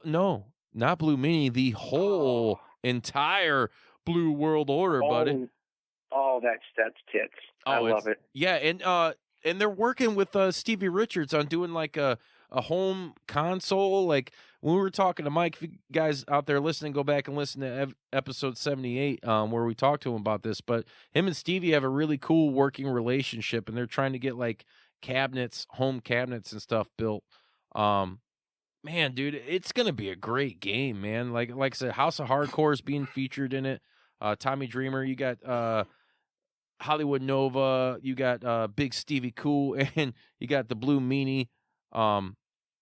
No, not Blue Meanie. The whole entire Blue World Order, buddy. Oh, that's tits. I love it. Yeah, and they're working with Stevie Richards on doing like a home console. Like when we were talking to Mike, if you guys out there listening, go back and listen to episode 78 where we talked to him about this. But him and Stevie have a really cool working relationship, and they're trying to get like home cabinets and stuff built. Man, dude, it's gonna be a great game, man. Like I said, House of Hardcore is being featured in it. Tommy Dreamer, you got Hollywood Nova, you got Big Stevie Cool, and you got the Blue Meanie.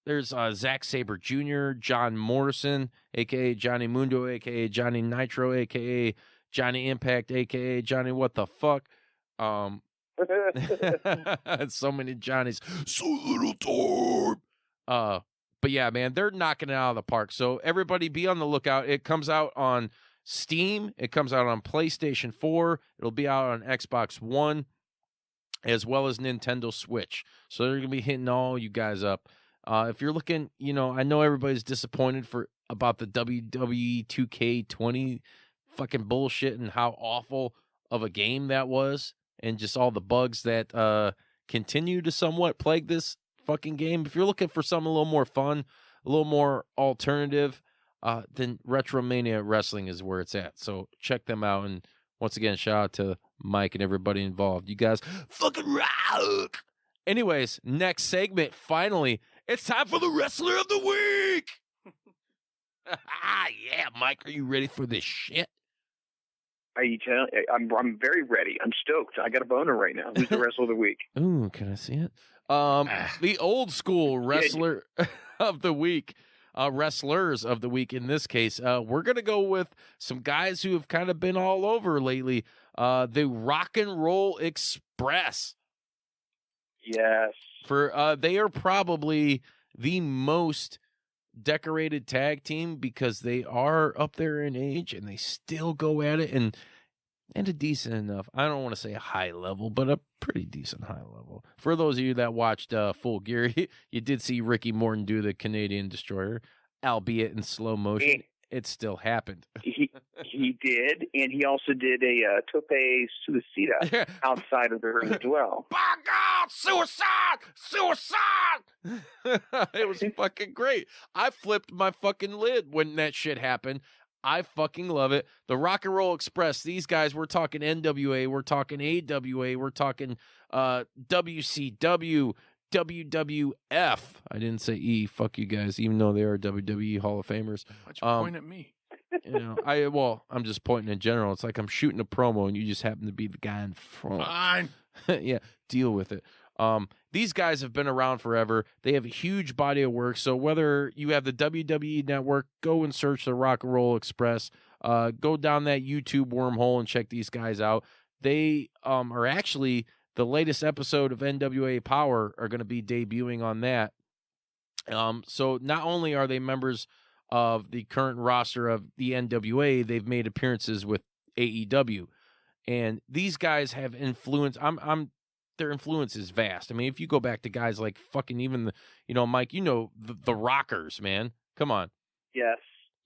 There's Zack Sabre Jr., John Morrison, a.k.a. Johnny Mundo, a.k.a. Johnny Nitro, a.k.a. Johnny Impact, a.k.a. Johnny What the Fuck. So many Johnnies. So little time. But yeah, man, they're knocking it out of the park. So everybody be on the lookout. It comes out on Steam. It comes out on PlayStation 4. It'll be out on Xbox One, as well as Nintendo Switch. So they're going to be hitting all you guys up. If you're looking, I know everybody's disappointed about the WWE 2K20 fucking bullshit and how awful of a game that was, and just all the bugs that continue to somewhat plague this fucking game. If you're looking for something a little more fun, a little more alternative, then Retromania Wrestling is where it's at. So check them out. And once again, shout out to Mike and everybody involved. You guys fucking rock. Anyways, next segment, finally, it's time for the Wrestler of the Week. Yeah, Mike, are you ready for this shit? I'm very ready. I'm stoked. I got a boner right now. Who's the Wrestler of the Week? Ooh, can I see it? The old school Wrestler of the Week. Wrestlers of the week in this case. We're going to go with some guys who have kind of been all over lately. The Rock and Roll Express. Yes. They are probably the most decorated tag team because they are up there in age and they still go at it and a decent enough. I don't want to say a high level, but a pretty decent high level. For those of you that watched Full Gear, you did see Ricky Morton do the Canadian Destroyer, albeit in slow motion. It still happened. He did, and he also did a tope suicida outside of the ring as well. By God, suicide! It was fucking great. I flipped my fucking lid when that shit happened. I fucking love it. The Rock and Roll Express, these guys, we're talking NWA, we're talking AWA, we're talking WCW, WWF. I didn't say E, fuck you guys, even though they are WWE Hall of Famers. Why'd you point at me? I'm just pointing in general. It's like I'm shooting a promo and you just happen to be the guy in front. Fine. Yeah, deal with it. These guys have been around forever. They have a huge body of work. So whether you have the WWE Network, go and search the Rock and Roll Express. Go down that YouTube wormhole and check these guys out. They are actually the latest episode of NWA Power are going to be debuting on that. So not only are they members of the current roster of the NWA, they've made appearances with AEW, and these guys have influence. Their influence is vast. I mean, if you go back to guys like fucking even Mike, the Rockers, man. Come on. Yes.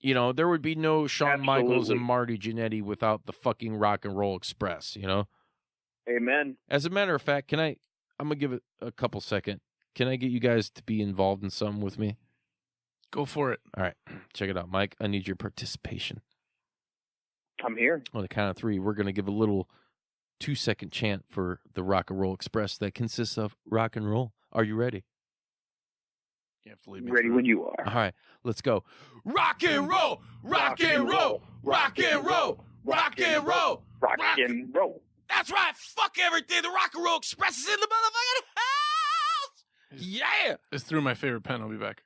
There would be no Shawn Absolutely. Michaels and Marty Jannetty without the fucking Rock and Roll Express. Amen. As a matter of fact, I'm gonna give it a couple seconds. Can I get you guys to be involved in something with me? Go for it. All right. Check it out, Mike. I need your participation. I'm here. On the count of 3, we're going to give a little 2-second chant for the Rock and Roll Express that consists of rock and roll. Are you ready? You have to leave me ready through. when you are. All right. Let's go. Rock and roll. Rock and roll. Rock and roll. Rock and roll. Rock and roll. That's right. Fuck everything. The Rock and Roll Express is in the motherfucking house. Yeah. It's through my favorite pen. I'll be back.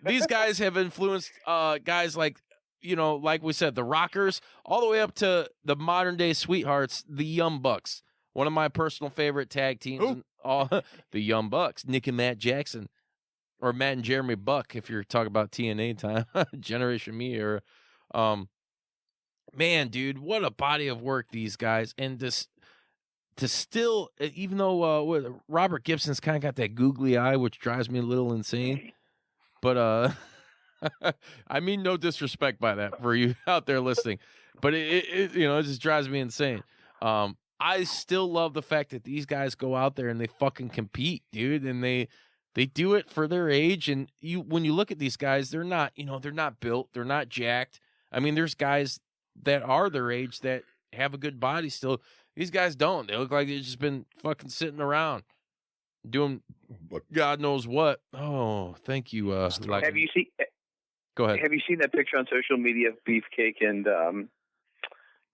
These guys have influenced guys like, like we said, the Rockers, all the way up to the modern day sweethearts, the Young Bucks. One of my personal favorite tag teams, the Young Bucks, Nick and Matt Jackson, or Matt and Jeremy Buck, if you're talking about TNA time, Generation Me era. Man, dude, what a body of work these guys, and this. To still, even though Robert Gibson's kind of got that googly eye, which drives me a little insane, but I mean no disrespect by that for you out there listening, but it just drives me insane. I still love the fact that these guys go out there and they fucking compete, dude, and they do it for their age. And when you look at these guys, they're not built, they're not jacked. I mean, there's guys that are their age that have a good body still. These guys don't. They look like they've just been fucking sitting around doing God knows what. Oh, thank you. Have you seen? Go ahead. Have you seen that picture on social media of Beefcake and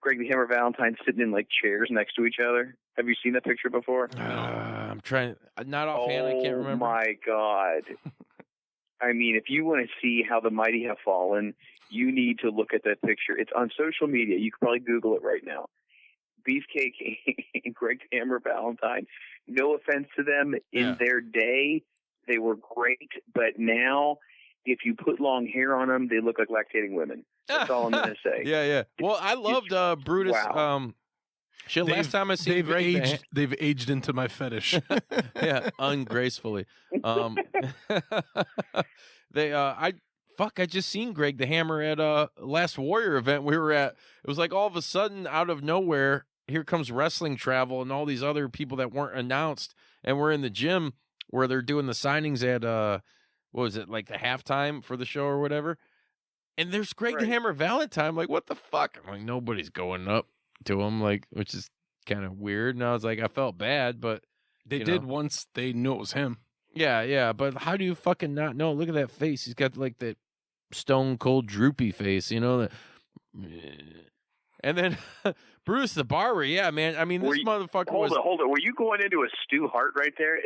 Greg the Hammer Valentine sitting in like chairs next to each other? Have you seen that picture before? I'm trying. Not offhand. I can't remember. Oh my God! I mean, if you want to see how the mighty have fallen, you need to look at that picture. It's on social media. You can probably Google it right now. Beefcake and Greg Hammer Valentine. No offense to them. In their day, they were great. But now, if you put long hair on them, they look like lactating women. That's all I'm going to say. Yeah. Well, I loved Brutus. Wow. Last time I seen Greg, they've aged into my fetish. Yeah, ungracefully. I just seen Greg the Hammer at Last Warrior event we were at. It was like all of a sudden, out of nowhere, here comes Wrestling Travel and all these other people that weren't announced, and we're in the gym where they're doing the signings at what was it, like the halftime for the show or whatever. And there's Greg the Hammer Valentine. I'm like, what the fuck? I'm like, nobody's going up to him, like, which is kind of weird. And I was like, I felt bad, but they did once they knew it was him. Yeah. But how do you fucking not know? Look at that face. He's got like that stone cold droopy face, and then Bruce the Barber, yeah, man. I mean, this motherfucker Hold it. Were you going into a Stu Hart right there?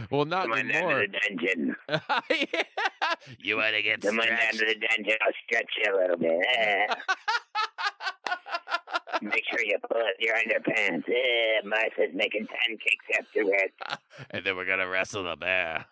Well, not Come on anymore. down to the dungeon. You want to get Come on down to the dungeon. I'll stretch you a little bit. Make sure you pull up your underpants. Martha's making pancakes afterwards. And then we're going to wrestle the bear.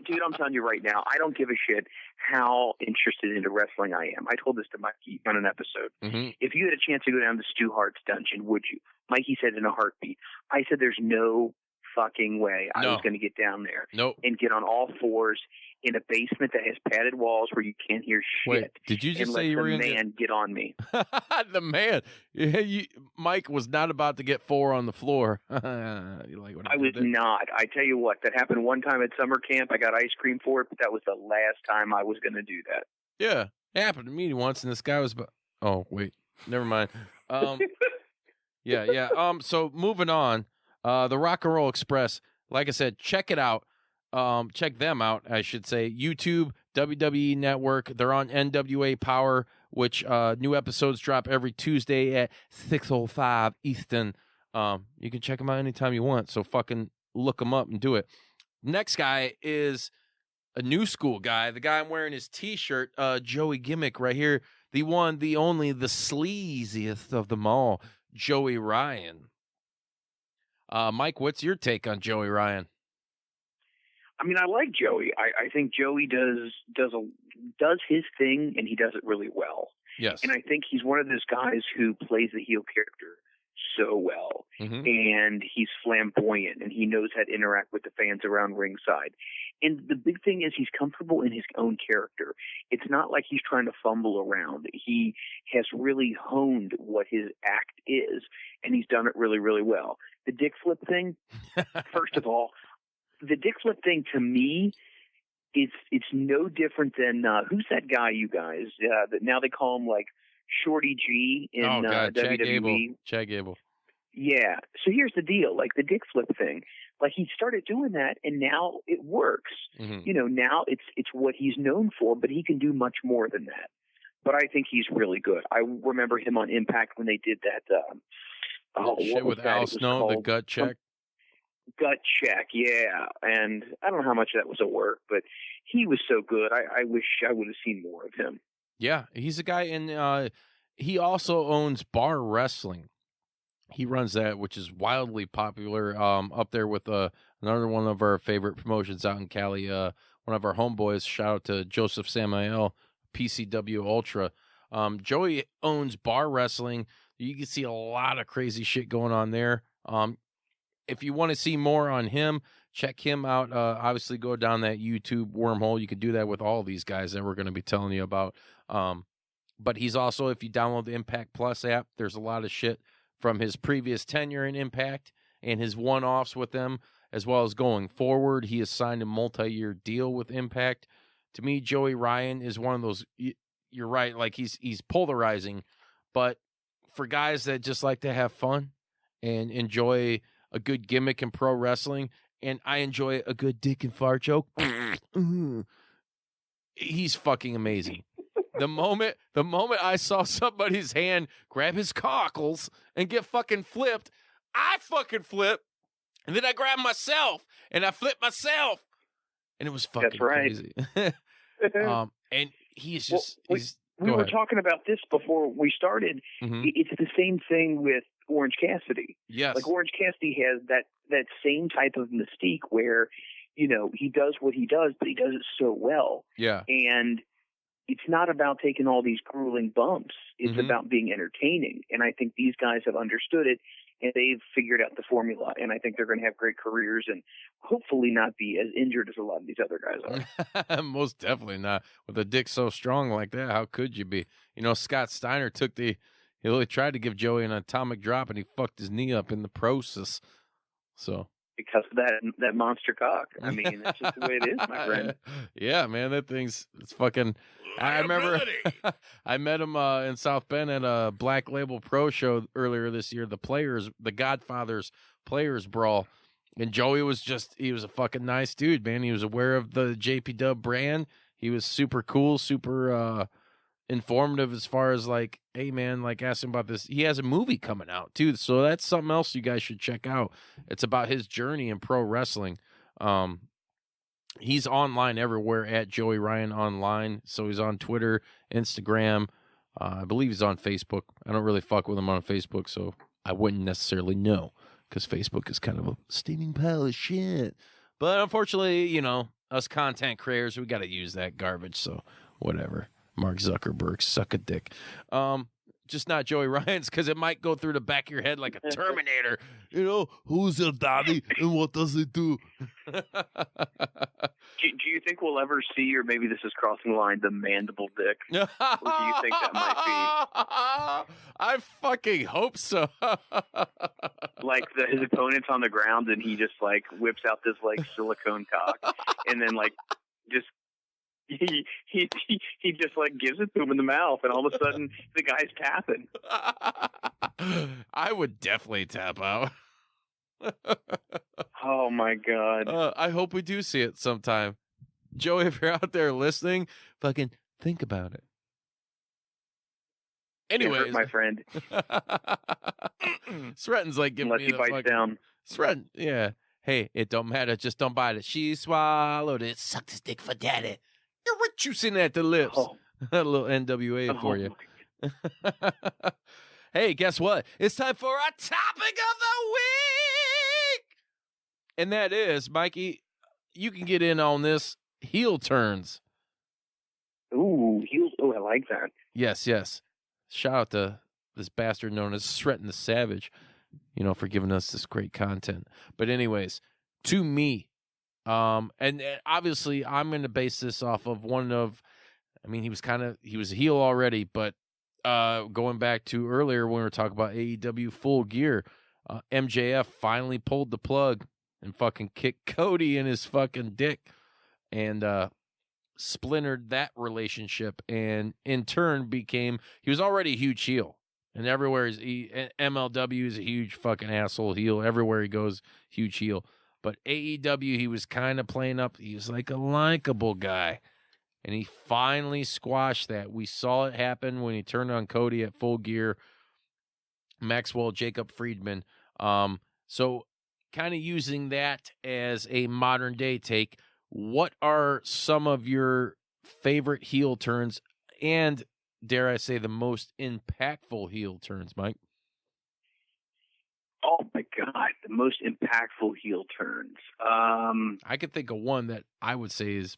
Dude, I'm telling you right now, I don't give a shit how interested into wrestling I am. I told this to Mikey on an episode. Mm-hmm. If you had a chance to go down to Stu Hart's dungeon, would you? Mikey said in a heartbeat. I said there's no fucking way I was going to get down there and get on all fours in a basement that has padded walls where you can't hear shit. Wait, did you just say you were going to get on me? The man. Mike was not about to get 4 on the floor. I was not. I tell you what, that happened one time at summer camp. I got ice cream for it, but that was the last time I was going to do that. Yeah, it happened to me once, and this guy was oh, wait. Never mind. Yeah. So moving on, the Rock and Roll Express, like I said, check it out. Check them out, I should say. YouTube, WWE Network. They're on NWA Power, which new episodes drop every Tuesday at 6:05 Eastern. You can check them out anytime you want, so fucking look them up and do it. Next guy is a new school guy. The guy I'm wearing his T-shirt, Joey Gimmick right here. the one, the only, the sleaziest of them all, Joey Ryan. Mike, what's your take on Joey Ryan? I mean, I like Joey. I think Joey does his thing, and he does it really well. Yes. And I think he's one of those guys who plays the heel character so well. Mm-hmm. And he's flamboyant, and he knows how to interact with the fans around ringside. And the big thing is he's comfortable in his own character. It's not like he's trying to fumble around. He has really honed what his act is, and he's done it really, really well. The dick flip thing, first of all, the dick flip thing to me, it's no different than who's that guy, you guys? That now they call him like Shorty G in WWE. Chad Gable. Yeah. So here's the deal: like the dick flip thing, like he started doing that, and now it works. Mm-hmm. You know, now it's what he's known for, but he can do much more than that. But I think he's really good. I remember him on Impact when they did that. Shit with Al Snow, the gut check. Gut check, yeah. And I don't know how much that was at work, but he was so good. I wish I would have seen more of him. Yeah, he's a guy, and he also owns Bar Wrestling. He runs that, which is wildly popular, up there with another one of our favorite promotions out in Cali, one of our homeboys. Shout out to Joseph Samael, PCW Ultra. Joey owns Bar Wrestling. You can see a lot of crazy shit going on there. If you want to see more on him, check him out. Obviously, go down that YouTube wormhole. You can do that with all these guys that we're going to be telling you about. But he's also, if you download the Impact Plus app, there's a lot of shit from his previous tenure in Impact and his one-offs with them, as well as going forward. He has signed a multi-year deal with Impact. To me, Joey Ryan is one of those, you're right, like he's polarizing, but for guys that just like to have fun and enjoy a good gimmick in pro wrestling, and I enjoy a good dick and fart joke, he's fucking amazing. The moment I saw somebody's hand grab his cockles and get fucking flipped, I fucking flip, and then I grab myself and I flip myself, and it was fucking crazy. And he's just we were talking about this before we started. Mm-hmm. It's the same thing with Orange Cassidy. Yes, like Orange Cassidy has that same type of mystique where, you know, he does what he does, but he does it so well. Yeah, and it's not about taking all these grueling bumps. It's about being entertaining. And I think these guys have understood it, and they've figured out the formula. And I think they're going to have great careers and hopefully not be as injured as a lot of these other guys are. Most definitely not. With a dick so strong like that, how could you be? You know, Scott Steiner he really tried to give Joey an atomic drop, and he fucked his knee up in the process. So... because of that monster cock. I mean, it's just the way it is, my friend. Yeah, man, it's fucking... I remember I met him in South Bend at a Black Label Pro show earlier this year, the Godfather's Players Brawl. And Joey he was a fucking nice dude, man. He was aware of the JP Dub brand. He was super cool, super informative as far as like, hey, man, like ask him about this. He has a movie coming out, too. So that's something else you guys should check out. It's about his journey in pro wrestling. He's online everywhere at Joey Ryan Online. So he's on Twitter, Instagram. I believe he's on Facebook. I don't really fuck with him on Facebook, so I wouldn't necessarily know because Facebook is kind of a steaming pile of shit. But unfortunately, you know, us content creators, we got to use that garbage. So whatever. Mark Zuckerberg, suck a dick. Just not Joey Ryan's, because it might go through the back of your head like a Terminator. You know, who's your daddy and what does he do? Do you think we'll ever see, or maybe this is crossing the line, the mandible dick? Or do you think that might be? I fucking hope so. Like his opponent's on the ground and he just like whips out this like silicone cock and then like just he just like gives it to him in the mouth, and all of a sudden the guy's tapping. I would definitely tap out. Oh my God. I hope we do see it sometime. Joey, if you're out there listening, fucking think about it. Anyways, my friend. Sretton's like giving Unless me the he bites fucking... down. Sretton, yeah. Hey, it don't matter. Just don't bite it. She swallowed it. Sucked his dick for daddy. You're juicing at the lips. Oh. A little NWA for you. Hey, guess what? It's time for our topic of the week. And that is, Mikey, you can get in on this, heel turns. Ooh, heels. Oh, I like that. Yes. Shout out to this bastard known as Sretton the Savage, for giving us this great content. But anyways, to me, and obviously I'm going to base this off of he was a heel already, but going back to earlier when we were talking about AEW Full Gear, MJF finally pulled the plug and fucking kicked Cody in his fucking dick and splintered that relationship, and in turn he was already a huge heel, and everywhere MLW is a huge fucking asshole heel. Everywhere he goes, huge heel. But AEW, he was kind of playing up. He was like a likable guy. And he finally squashed that. We saw it happen when he turned on Cody at Full Gear, Maxwell, Jacob Friedman. So kind of using that as a modern day take, what are some of your favorite heel turns and, dare I say, the most impactful heel turns, Mike? Oh, my God. The most impactful heel turns. I could think of one that I would say is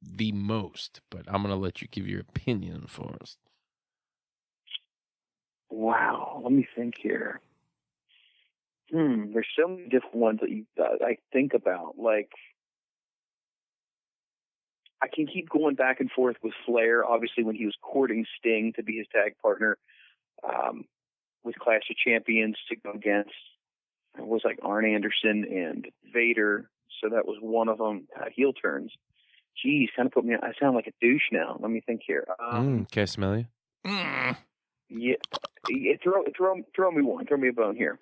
the most, but I'm going to let you give your opinion first. Wow. Let me think here. There's so many different ones that I think about. Like, I can keep going back and forth with Flair, obviously, when he was courting Sting to be his tag partner, with Clash of Champions to go against. It was like Arn Anderson and Vader. So that was one of them. Heel turns. Jeez, kind of put me. I sound like a douche now. Let me think here. Can I smell you? Yeah. Throw me one. Throw me a bone here.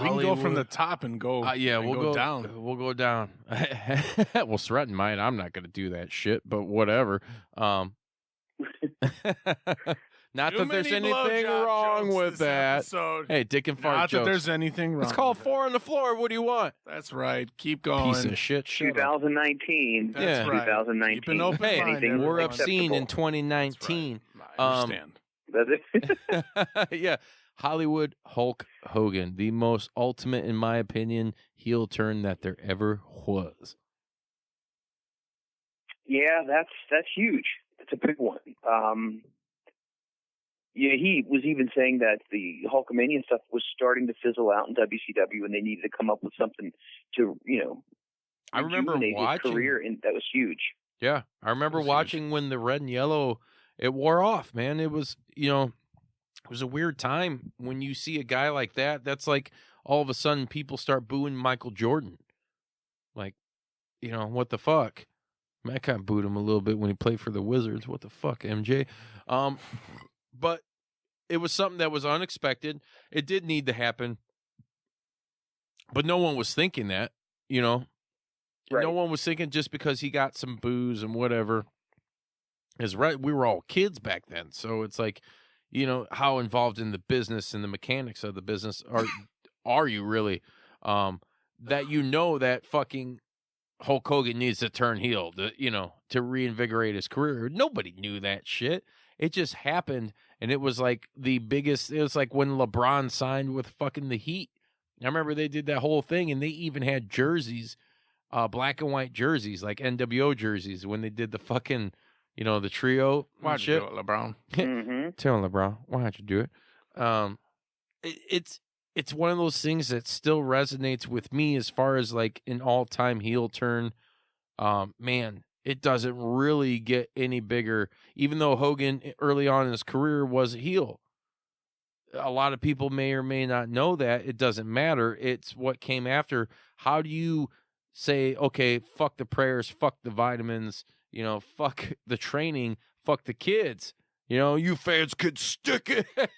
We can go from the top and go. We'll go down. We'll go down. Well, Sretton might. I'm not going to do that shit, but whatever. Not that there's anything wrong with that. Episode. Hey, dick and fart jokes. Not that there's anything wrong. It's called 4 on the floor. What do you want? That's right. Keep going. Piece of shit. 2019. That's right. 2019. Keep an open mind. We're obscene in 2019. Right. I understand. That's it. Yeah. Hollywood Hulk Hogan, the most ultimate, in my opinion, heel turn that there ever was. Yeah, that's huge. It's a big one. Yeah, he was even saying that the Hulkamania stuff was starting to fizzle out in WCW, and they needed to come up with something to, I remember watching his career, and that was huge. Yeah, I remember watching when the red and yellow, it wore off, man. It was, it was a weird time when you see a guy like that. That's like all of a sudden people start booing Michael Jordan. Like, what the fuck? I mean, I kind of booed him a little bit when he played for the Wizards. What the fuck, MJ? But it was something that was unexpected. It did need to happen. But no one was thinking that, Right. No one was thinking just because he got some booze and whatever. Is right. We were all kids back then. So it's like, how involved in the business and the mechanics of the business are you really? That that fucking Hulk Hogan needs to turn heel to reinvigorate his career. Nobody knew that shit. It just happened, and it was like the biggest. It was like when LeBron signed with fucking the Heat. I remember they did that whole thing, and they even had jerseys, black and white jerseys, like NWO jerseys, when they did the fucking, the trio. Why'd you do it, LeBron? Mm-hmm. Tell LeBron, why don't you do it? It's one of those things that still resonates with me as far as like an all-time heel turn. Man, it doesn't really get any bigger, even though Hogan early on in his career was a heel. A lot of people may or may not know that. It doesn't matter. It's what came after. How do you say, okay, fuck the prayers, fuck the vitamins, fuck the training, fuck the kids. You fans could stick it.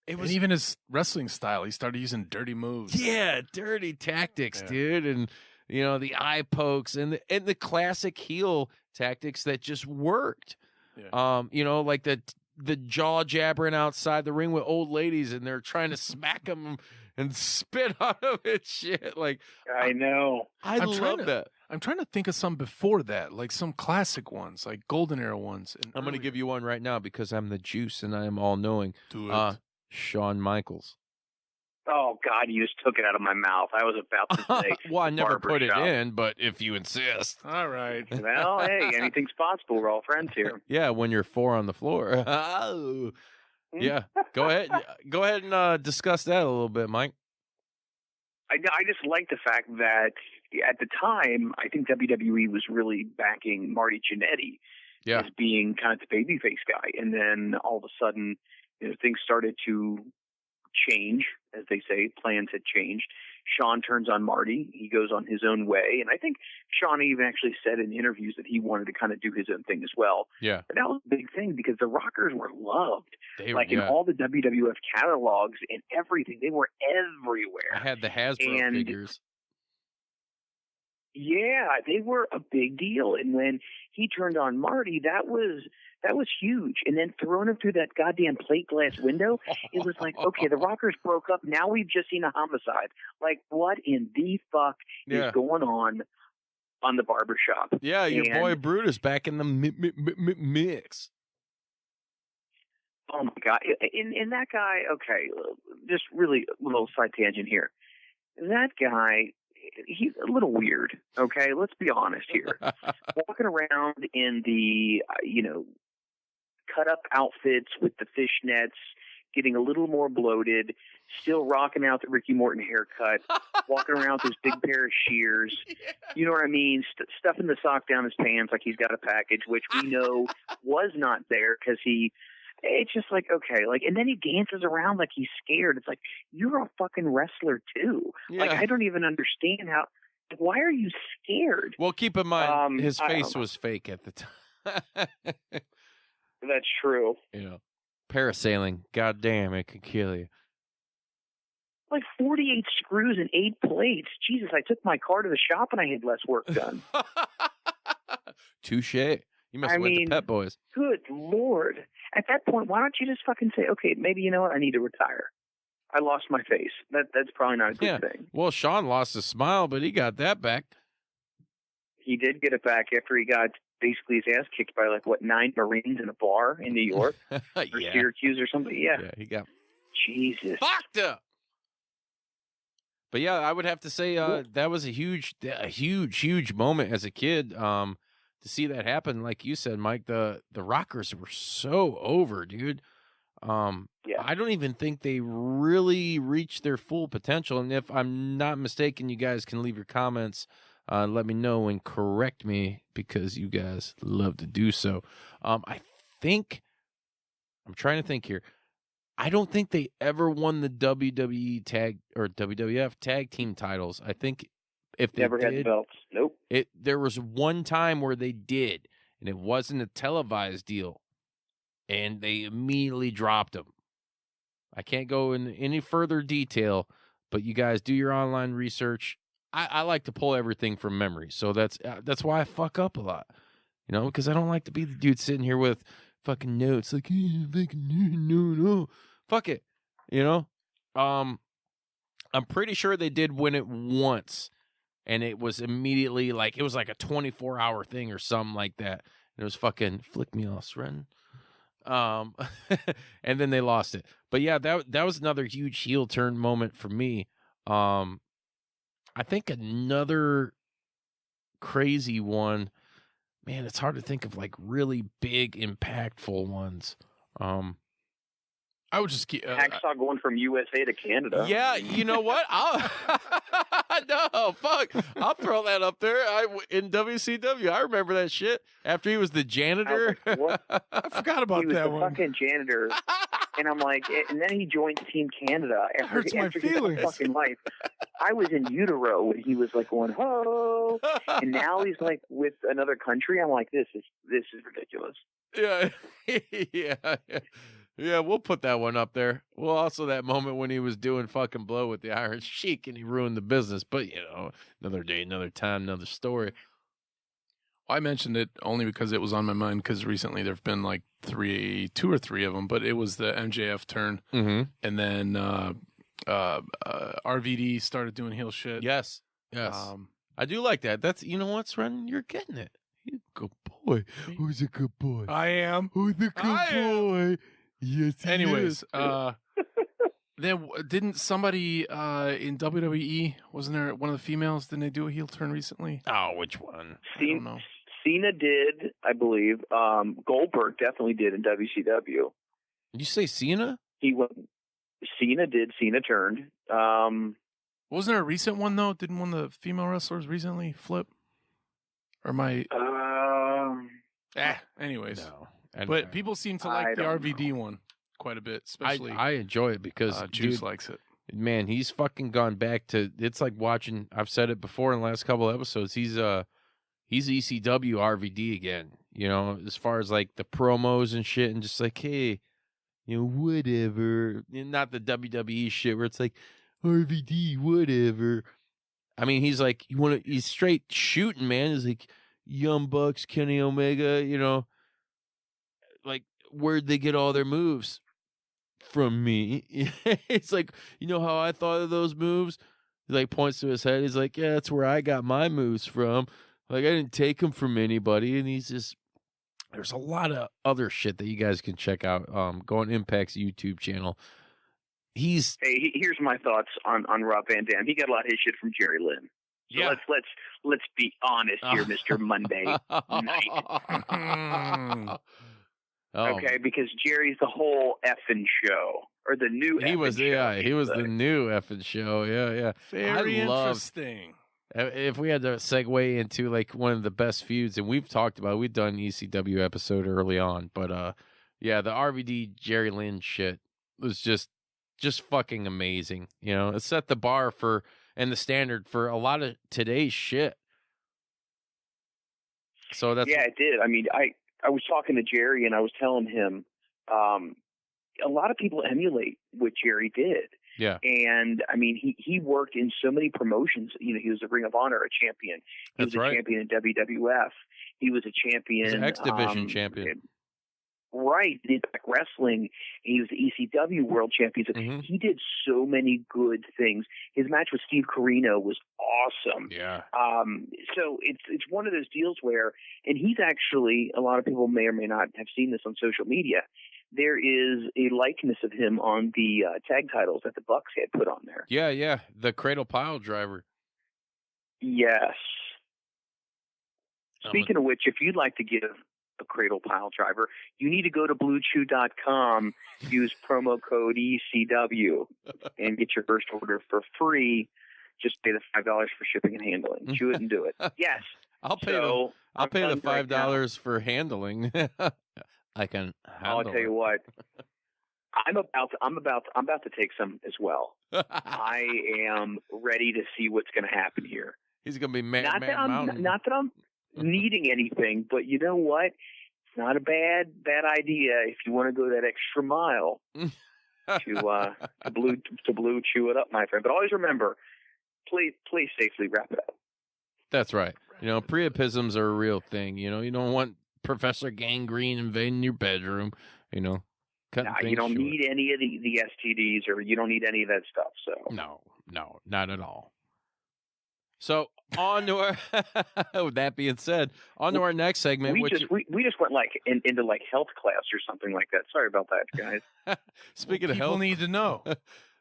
It was even his wrestling style. He started using dirty moves. Yeah, dirty tactics, dude. And the eye pokes and the classic heel tactics that just worked. Yeah. Like the jaw jabbering outside the ring with old ladies, and they're trying to smack them and spit on them and shit. Like I know. I love that. I'm trying to think of some before that, like some classic ones, like Golden Era ones. I'm going to give you one right now because I'm the juice and I am all-knowing. Do it. Shawn Michaels. Oh, God, you just took it out of my mouth. I was about to say well, I never put it shop. in, but if you insist. All right. Well, hey, anything's possible. We're all friends here. Yeah, when you're 4 on the floor. Yeah, go ahead. Go ahead and discuss that a little bit, Mike. I just like the fact that at the time, I think WWE was really backing Marty Jannetty as being kind of the babyface guy. And then all of a sudden, things started to change, as they say, plans had changed. Shawn turns on Marty. He goes on his own way. And I think Shawn even actually said in interviews that he wanted to kind of do his own thing as well. Yeah. But that was a big thing because the Rockers were loved. In all the WWF catalogs and everything, they were everywhere. I had the Hasbro figures. Yeah, they were a big deal. And when he turned on Marty, that was huge. And then throwing him through that goddamn plate glass window, it was like, okay, the Rockers broke up. Now we've just seen a homicide. Like, what in the fuck is going on the barbershop? Yeah, your boy Brutus back in the mix. Oh, my God. And that guy, okay, just really a little side tangent here. That guy, he's a little weird, okay? Let's be honest here. Walking around in the, cut-up outfits with the fishnets, getting a little more bloated, still rocking out the Ricky Morton haircut, walking around with his big pair of shears. You know what I mean? Stuffing the sock down his pants like he's got a package, which we know was not there because it's just like, okay, like, and then he dances around like he's scared. It's like, you're a fucking wrestler too. Yeah. Like, I don't even understand how, why are you scared? Well, keep in mind, his face was fake at the time. That's true. Parasailing, goddamn, it could kill you. Like 48 screws and 8 plates. Jesus, I took my car to the shop and I had less work done. Touche. You must have went to Pet Boys. Good Lord. At that point, why don't you just fucking say, okay, maybe you know what? I need to retire. I lost my face. That's probably not a good thing. Well, Shawn lost his smile, but he got that back. He did get it back after he got basically his ass kicked by 9 Marines in a bar in New York or Syracuse or something. Yeah, he got Jesus fucked up. But yeah, I would have to say that was a huge moment as a kid. To see that happen, like you said, Mike, the Rockers were so over, dude. I don't even think they really reached their full potential. And if I'm not mistaken, you guys can leave your comments. Let me know and correct me because you guys love to do so. I think I'm trying to think here. I don't think they ever won the WWE tag or WWF tag team titles. I think if they never had the belts. Nope. There was one time where they did, and it wasn't a televised deal, and they immediately dropped them. I can't go in any further detail, but you guys do your online research. I like to pull everything from memory, so that's why I fuck up a lot, because I don't like to be the dude sitting here with fucking notes like no, fuck it, I'm pretty sure they did win it once, and it was immediately it was like a 24-hour thing or something like that. And it was fucking flick me off, Sren. And then they lost it. But yeah, that was another huge heel turn moment for me. I think another crazy one, man, it's hard to think of really big, impactful ones. I would just keep Hacksaw going from USA to Canada. Yeah, you know what? No, fuck. I'll throw that up there. In WCW, I remember that shit. After he was the janitor, I forgot about that one. He was the fucking janitor, and I'm like, and then he joined Team Canada after his whole fucking life. I was in utero when he was going ho, and now he's with another country. I'm like, this is ridiculous. Yeah. Yeah, we'll put that one up there. Well, also that moment when he was doing fucking blow with the Iron Sheik and he ruined the business. But, another day, another time, another story. Well, I mentioned it only because it was on my mind because recently there have been 2 or 3 of them. But it was the MJF turn. Mm-hmm. And then RVD started doing heel shit. Yes. I do like that. That's, you know what, Sren? You're getting it. You're a good boy. Who's a good boy? I am. Who's a good boy? Yes, he Anyways, is. then didn't somebody in WWE, wasn't there one of the females, didn't they do a heel turn recently? Oh, which one? I don't know. Cena did, I believe. Goldberg definitely did in WCW. Did you say Cena? Cena did. Cena turned. Wasn't there a recent one, though? Didn't one of the female wrestlers recently flip? Or am I... anyways. No. But people seem to like the RVD one quite a bit, especially... I enjoy it because... Juice likes it. Man, he's fucking gone back to... It's like watching... I've said it before in the last couple of episodes. He's ECW RVD again. You know, as far as like the promos and shit, and just like, hey, you know, whatever. Not the WWE shit where it's like, RVD, whatever. I mean, he's like, he's straight shooting, man. He's like, Young Bucks, Kenny Omega, you know, like, where'd they get all their moves? From me. It's like, you know how I thought of those moves? He like points to his head. He's like, yeah, that's where I got my moves from. Like, I didn't take them from anybody. And he's just, there's a lot of other shit that you guys can check out. Go on Impact's YouTube channel. Hey, here's my thoughts on Rob Van Dam. He got a lot of his shit from Jerry Lynn. So yeah. Let's be honest here, Mr. Monday Night. Okay, because Jerry's the whole effing show, or the new. He was the new effing show. Yeah. Very interesting. If we had to segue into like one of the best feuds, and we've talked about, we've done ECW episode early on, but yeah, the RVD Jerry Lynn shit was just fucking amazing. You know, it set the bar for and the standard for a lot of today's shit. So that's it did. I mean, I was talking to Jerry and I was telling him a lot of people emulate what Jerry did. Yeah. And I mean, he worked in so many promotions. You know, he was a Ring of Honor, a champion. He was a champion in WWF. He was a champion. He's an X Division champion. Right. He did Impact Wrestling. He was the ECW World Champion. Mm-hmm. He did so many good things. His match with Steve Corino was awesome. Yeah. So it's one of those deals where, and he's actually, a lot of people may or may not have seen this on social media, there is a likeness of him on the tag titles that the Bucks had put on there. Yeah. The Cradle Pile Driver. Yes. Speaking of which, if you'd like to give a Cradle Pile Driver, you need to go to BlueChew.com, use promo code ECW, and get your first order for free. Just pay the $5 for shipping and handling. Chew it and do it. Yes. I'll pay the $5 for handling. I can handle I'll tell you what. I'm about to take some as well. I am ready to see what's going to happen here. He's going to be man Mountain. Not that I'm needing anything, but you know what? It's not a bad idea if you want to go that extra mile to blue chew it up, my friend. But always remember, play safely, wrap it up. That's right. You know, priapisms are a real thing. You know, you don't want Professor Gangrene invading your bedroom. You know, you don't need any of the STDs, or you don't need any of that stuff. So no, not at all. So on to our. With that being said, on to our next segment. We just went like into like health class or something like that. Sorry about that, guys. Speaking of people health, need to know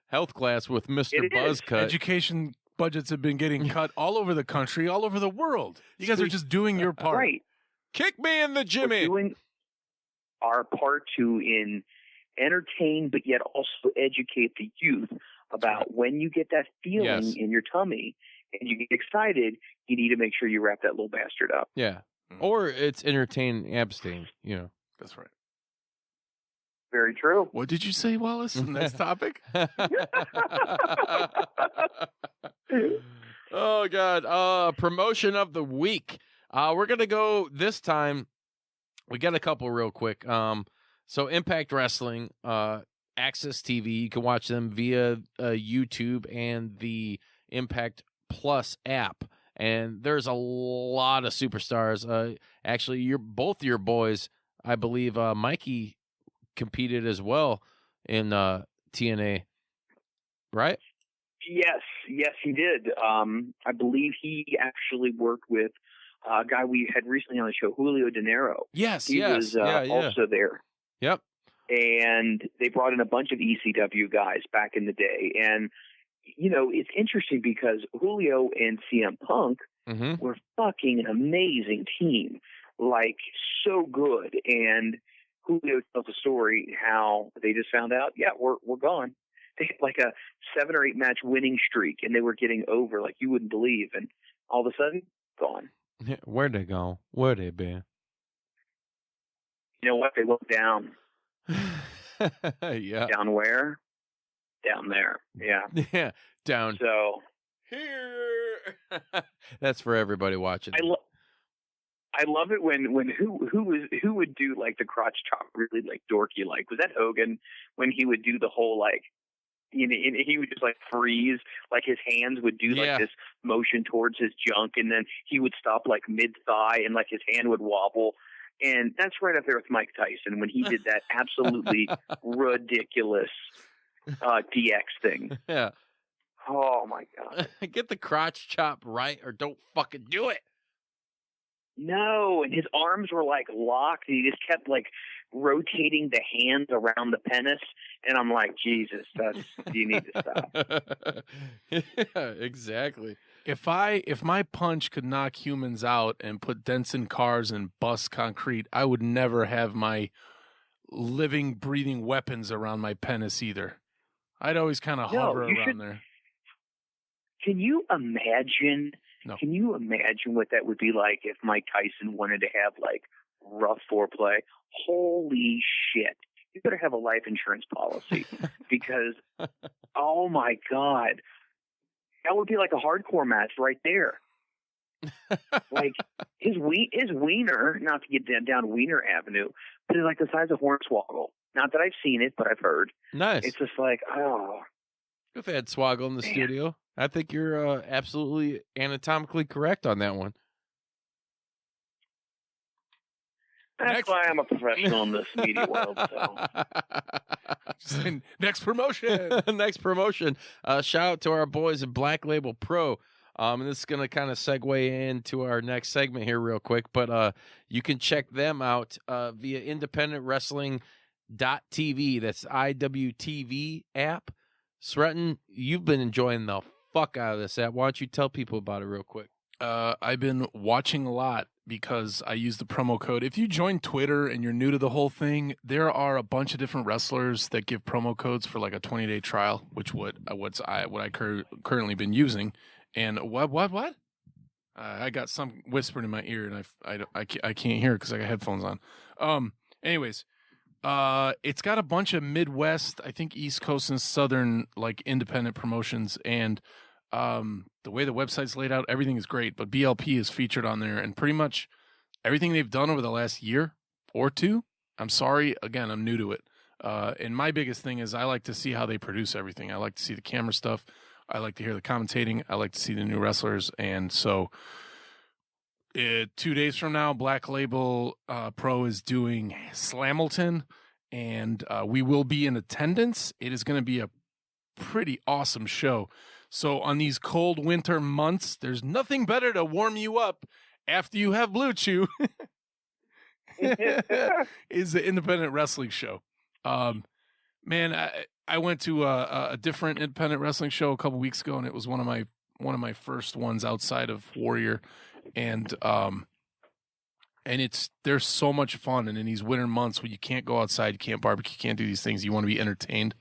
health class with Mr. Buzzcut. Education budgets have been getting cut all over the country, all over the world. You guys are just doing your part. Right. Kick me in the Jimmy. We're doing our part to entertain, but yet also educate the youth about when you get that feeling in your tummy and you get excited, you need to make sure you wrap that little bastard up. Yeah. Or it's entertain, abstain, you know. That's right. Very true. What did you say, Wallace? Next topic? Oh, God. Promotion of the week. We're going to go this time. We got a couple real quick. So Impact Wrestling, Access TV, you can watch them via YouTube and the Impact Plus app. And there's a lot of superstars. Actually, both your boys, I believe Mikey competed as well in TNA, right? Yes, he did. I believe he actually worked with a guy we had recently on the show, Julio De Niro. He was also there. Yep. And they brought in a bunch of ECW guys back in the day. And, it's interesting because Julio and CM Punk were fucking an amazing team. Like, so good. And Julio tells a story how they just found out, we're gone. They had like a 7 or 8 match winning streak, and they were getting over like you wouldn't believe. And all of a sudden, gone. Where'd they go? Where'd they be? You know what? They went down. Yeah. Down where? Down there. Yeah. Yeah. Down. So here. That's for everybody watching. I love it when who would do like the crotch chop really like dorky, like was that Hogan when he would do the whole like he would just like freeze, like his hands would do like this motion towards his junk, and then he would stop like mid thigh and like his hand would wobble. And that's right up there with Mike Tyson when he did that absolutely ridiculous DX thing. Yeah. Oh my God. Get the crotch chop right or don't fucking do it. No, and his arms were like locked, and he just kept like rotating the hands around the penis, and I'm like, Jesus, you need to stop. Yeah, exactly. If my punch could knock humans out and put dents in cars and bust concrete, I would never have my living, breathing weapons around my penis either. I'd always kind of hover around there. Can you imagine? No. Can you imagine what that would be like if Mike Tyson wanted to have like rough foreplay? Holy shit. You better have a life insurance policy because, oh my God, that would be like a hardcore match right there. Like his wiener, not to get down Wiener Avenue, but it's like the size of Hornswoggle. Not that I've seen it, but I've heard. Nice. It's just like, oh. We've had Swoggle in the studio. I think you're absolutely anatomically correct on that one. That's why I'm a professional in this media world. So. Next promotion. Next promotion. Shout out to our boys at Black Label Pro. And this is going to kind of segue into our next segment here real quick. But you can check them out via independentwrestling.tv. That's IWTV app. Sretton, you've been enjoying the fuck out of this app. Why don't you tell people about it real quick? I've been watching a lot because I use the promo code. If you join Twitter and you're new to the whole thing, there are a bunch of different wrestlers that give promo codes for like a 20-day trial, which what I currently been using. And what? I got some whispered in my ear, and I can't hear it because I got headphones on. Anyways. It's got a bunch of Midwest, I think East Coast and Southern like independent promotions, and the way the website's laid out, everything is great. But BLP is featured on there, and pretty much everything they've done over the last year or two. I'm sorry, again, I'm new to it. And my biggest thing is I like to see how they produce everything. I like to see the camera stuff. I like to hear the commentating. I like to see the new wrestlers, and so. 2 days from now, Black Label Pro is doing Slamilton, and we will be in attendance. It is going to be a pretty awesome show. So on these cold winter months, there's nothing better to warm you up after you have Blue Chew is the independent wrestling show. Man, I went to a different independent wrestling show a couple weeks ago, and it was one of my first ones outside of Warrior. And they're so much fun. And in these winter months when you can't go outside, you can't barbecue, you can't do these things, you want to be entertained.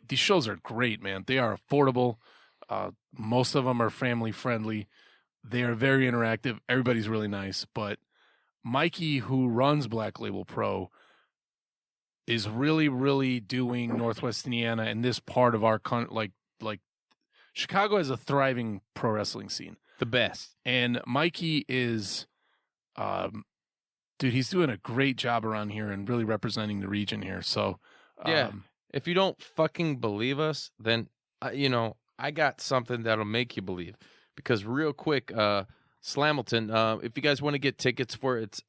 These shows are great, man. They are affordable. Most of them are family friendly. They are very interactive. Everybody's really nice. But Mikey, who runs Black Label Pro, is really, really doing Northwest Indiana and this part of our country. Like Chicago has a thriving pro wrestling scene. The best. And Mikey is, dude, he's doing a great job around here and really representing the region here. So, yeah, if you don't fucking believe us, then, I got something that'll make you believe. Because real quick, Slamilton, if you guys want to get tickets for it, it's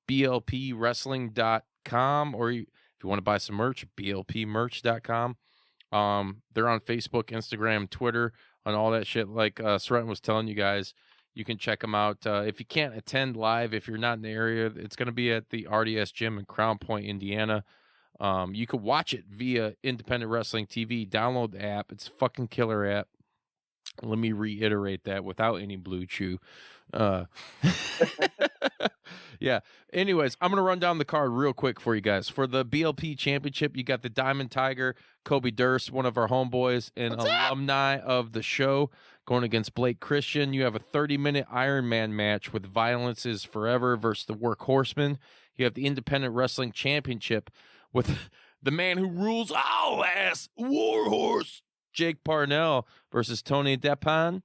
blpwrestling.com, or if you want to buy some merch, blpmerch.com. They're on Facebook, Instagram, Twitter, and all that shit. Like Sren was telling you guys, you can check them out. If you can't attend live, if you're not in the area, it's going to be at the RDS Gym in Crown Point, Indiana. You could watch it via Independent Wrestling TV. Download the app. It's a fucking killer app. Let me reiterate that without any blue chew. Yeah. Anyways, I'm going to run down the card real quick for you guys. For the BLP Championship, you got the Diamond Tiger, Kobe Durst, one of our homeboys and alumni of the show, going against Blake Christian. You have a 30-minute Iron Man match with Violence is Forever versus the Workhorsemen. You have the Independent Wrestling Championship with the man who rules all ass, Warhorse, Jake Parnell versus Tony Depan.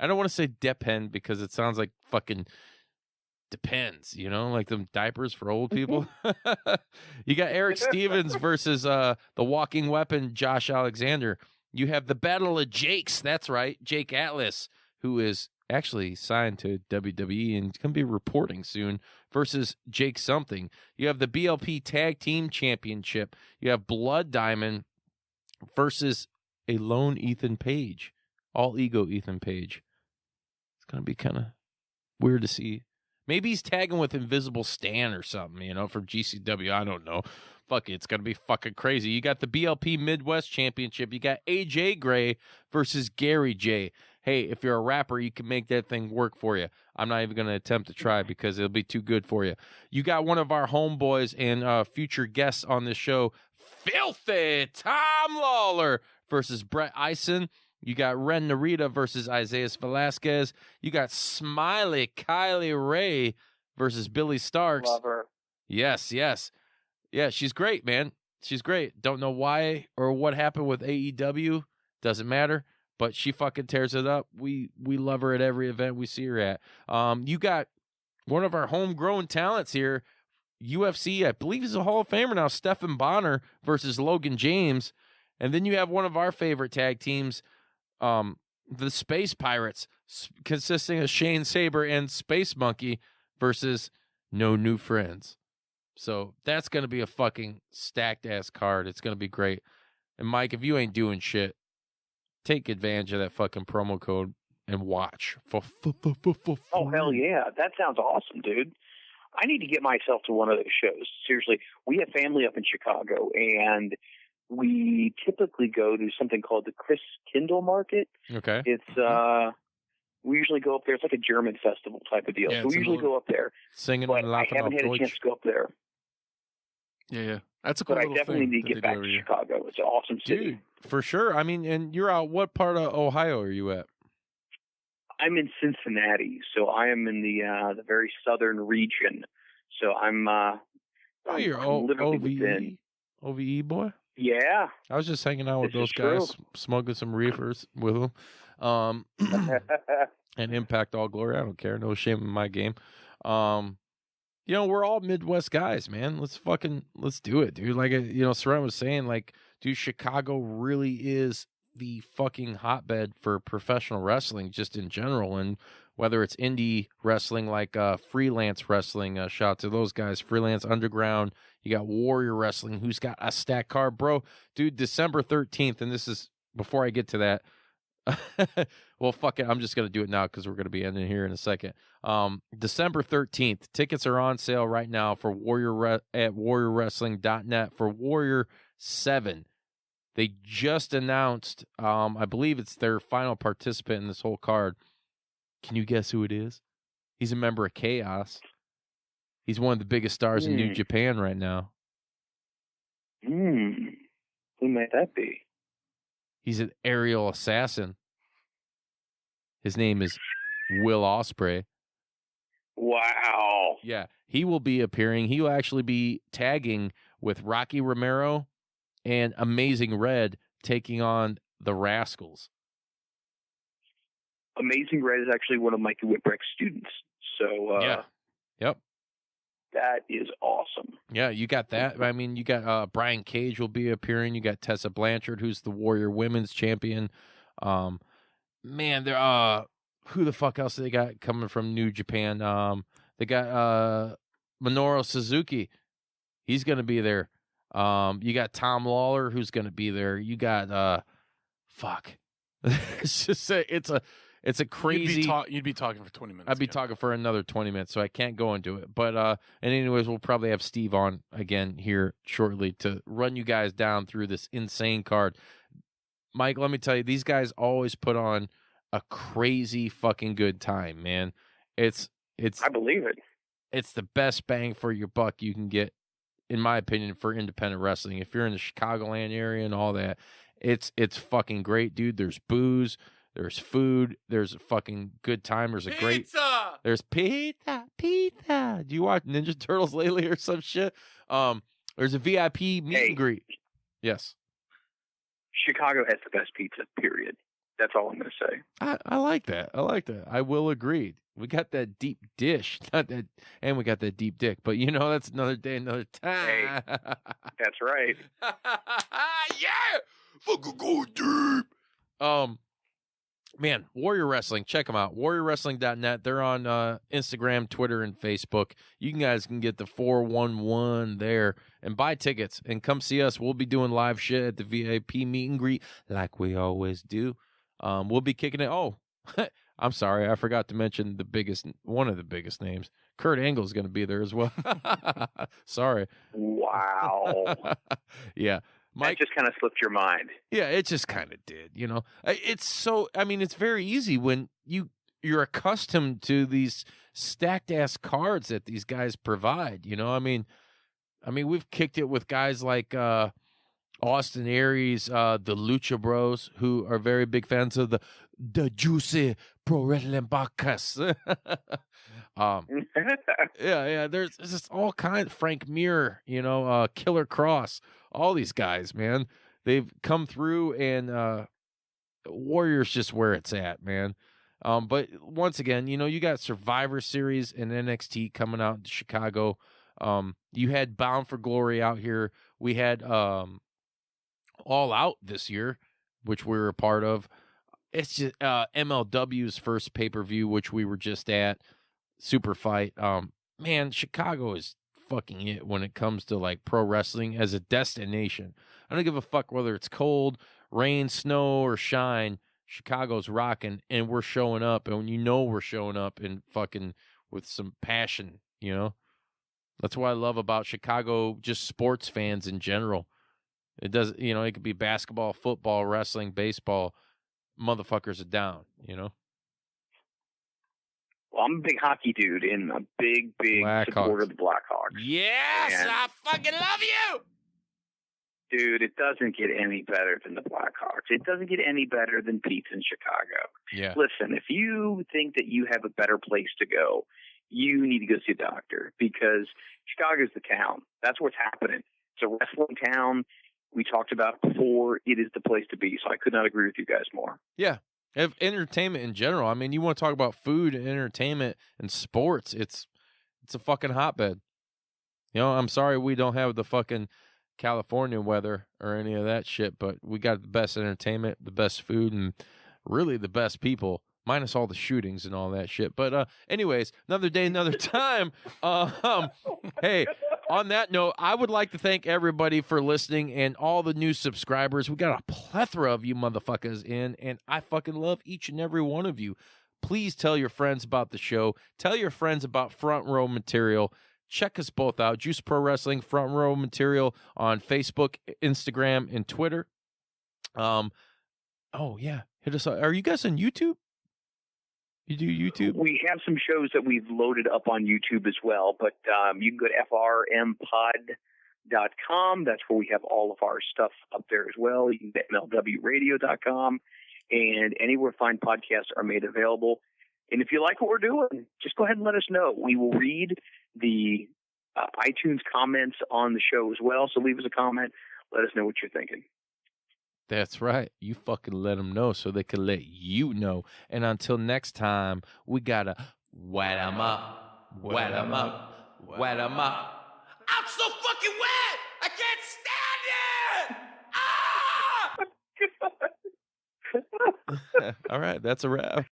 I don't want to say Depen because it sounds like fucking depends, like them diapers for old people. You got Eric Stevens versus the Walking Weapon, Josh Alexander. You have the Battle of Jakes. That's right. Jake Atlas, who is actually signed to WWE and going to be reporting soon, versus Jake something. You have the BLP Tag Team Championship. You have Blood Diamond versus a lone Ethan Page. All ego Ethan Page. It's going to be kind of weird to see. Maybe he's tagging with Invisible Stan or something, from GCW. I don't know. Fuck it. It's going to be fucking crazy. You got the BLP Midwest Championship. You got AJ Gray versus Gary J. Hey, if you're a rapper, you can make that thing work for you. I'm not even going to attempt to try because it'll be too good for you. You got one of our homeboys and future guests on this show, Filthy Tom Lawler versus Brett Eisen. You got Ren Narita versus Isaiah Velasquez. You got Smiley Kylie Ray versus Billy Starks. Love her. Yes. Yeah, she's great, man. She's great. Don't know why or what happened with AEW. Doesn't matter. But she fucking tears it up. We love her at every event we see her at. You got one of our homegrown talents here, UFC, I believe he's a Hall of Famer now, Stephan Bonner versus Logan James. And then you have one of our favorite tag teams, the Space Pirates, consisting of Shane Saber and Space Monkey versus No New Friends. So that's going to be a fucking stacked-ass card. It's going to be great. And Mike, if you ain't doing shit, take advantage of that fucking promo code and watch. Oh, hell yeah. That sounds awesome, dude. I need to get myself to one of those shows. Seriously, we have family up in Chicago, and we typically go to something called the Chris Kindle Market. Okay. It's we usually go up there. It's like a German festival type of deal. Yeah, so we usually go up there. Singing but and laughing. I haven't had a chance to go up there. Yeah. That's a cool But I little definitely thing need to get back to Chicago. It's an awesome city. Dude, for sure. I mean, and you're out. What part of Ohio are you at? I'm in Cincinnati, so I am in the very southern region. So I'm you're OVE? OVE boy? Yeah. I was just hanging out with those guys, smoking some reefers with them. And Impact All Glory. I don't care. No shame in my game. We're all Midwest guys, man. Let's do it, dude. Like, Seren was saying, like, dude, Chicago really is the fucking hotbed for professional wrestling just in general. And whether it's indie wrestling, like freelance wrestling, shout out to those guys, Freelance Underground. You got Warrior Wrestling, who's got a stack card, bro. Dude, December 13th, and this is, before I get to that, well, fuck it. I'm just going to do it now because we're going to be ending here in a second. December 13th. Tickets are on sale right now for at warriorwrestling.net for Warrior 7. They just announced, I believe it's their final participant in this whole card. Can you guess who it is? He's a member of Chaos. He's one of the biggest stars in New Japan right now. Who might that be? He's an aerial assassin. His name is Will Ospreay. Wow. Yeah, he will be appearing. He will actually be tagging with Rocky Romero and Amazing Red, taking on the Rascals. Amazing Red is actually one of Mikey Whipwreck's students. So yeah. Yep. That is awesome. Yeah, you got that. I mean, you got Brian Cage will be appearing. You got Tessa Blanchard, who's the Warrior Women's Champion. Man, they're who the fuck else they got coming from New Japan? They got Minoru Suzuki. He's going to be there. You got Tom Lawler, who's going to be there. You got fuck. It's just it's a crazy. You'd be talking for 20 minutes. I'd be talking for another 20 minutes, so I can't go into it. But and anyways, we'll probably have Steve on again here shortly to run you guys down through this insane card. Mike, let me tell you, these guys always put on a crazy fucking good time, man. It's I believe it. It's the best bang for your buck you can get, in my opinion, for independent wrestling. If you're in the Chicagoland area and all that, it's fucking great, dude. There's booze, there's food, there's a fucking good time. There's there's pizza. Do you watch Ninja Turtles lately or some shit? There's a VIP meet and greet. Yes. Chicago has the best pizza, period. That's all I'm going to say. I like that. I will agree. We got that deep dish, and we got that deep dick. But that's another day, another time. Hey, that's right. Yeah, fucking go deep. Man, Warrior Wrestling, check them out. WarriorWrestling.net. They're on Instagram, Twitter, and Facebook. You guys can get the 411 there and buy tickets and come see us. We'll be doing live shit at the VIP meet and greet like we always do. We'll be kicking it. Oh, I'm sorry. I forgot to mention one of the biggest names. Kurt Angle's going to be there as well. Sorry. Wow. Yeah. Mike, that just kind of slipped your mind. Yeah, it just kind of did. It's very easy when you're accustomed to these stacked ass cards that these guys provide. I mean, we've kicked it with guys like Austin Aries, the Lucha Bros, who are very big fans of the juicy pro wrestling podcast. Yeah. There's just all kinds. Frank Mir, Killer Cross, all these guys, man. They've come through, and Warrior's just where it's at, man. But once again, you got Survivor Series and NXT coming out in Chicago. You had Bound for Glory out here. We had All Out this year, which we were a part of. It's just MLW's first pay-per-view, which we were just at. Super Fight. Man, Chicago is fucking it when it comes to like pro wrestling as a destination. I don't give a fuck whether it's cold, rain, snow, or shine. Chicago's rocking, and we're showing up, and we're showing up and fucking with some passion. That's what I love about Chicago, just sports fans in general. It does, it could be basketball, football, wrestling, baseball. Motherfuckers are down, Well, I'm a big hockey dude and a big supporter of the Blackhawks. Yes, and I fucking love you! Dude, it doesn't get any better than the Blackhawks. It doesn't get any better than Pete's in Chicago. Yeah. Listen, if you think that you have a better place to go, you need to go see a doctor, because Chicago's the town. That's what's happening. It's a wrestling town. We talked about before. It is the place to be. So I could not agree with you guys more. Yeah. Entertainment in general. I mean, you want to talk about food and entertainment and sports. It's a fucking hotbed. I'm sorry we don't have the fucking California weather or any of that shit, but we got the best entertainment, the best food, and really the best people, minus all the shootings and all that shit. But anyways, another day, another time. Hey, on that note, I would like to thank everybody for listening and all the new subscribers. We got a plethora of you motherfuckers in, and I fucking love each and every one of you. Please tell your friends about the show. Tell your friends about Front Row Material. Check us both out. Juice Pro Wrestling, Front Row Material on Facebook, Instagram, and Twitter. Oh, yeah. Hit us up. Are you guys on YouTube? You do YouTube? We have some shows that we've loaded up on YouTube as well, but you can go to frmpod.com. That's where we have all of our stuff up there as well. You can go to mlwradio.com, and anywhere fine podcasts are made available. And if you like what we're doing, just go ahead and let us know. We will read the iTunes comments on the show as well, so leave us a comment. Let us know what you're thinking. That's right. You fucking let them know so they can let you know. And until next time, we gotta wet them up, wet them up, wet them up. I'm so fucking wet! I can't stand it! Ah! All right, that's a wrap.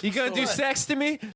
You gonna do sex to me?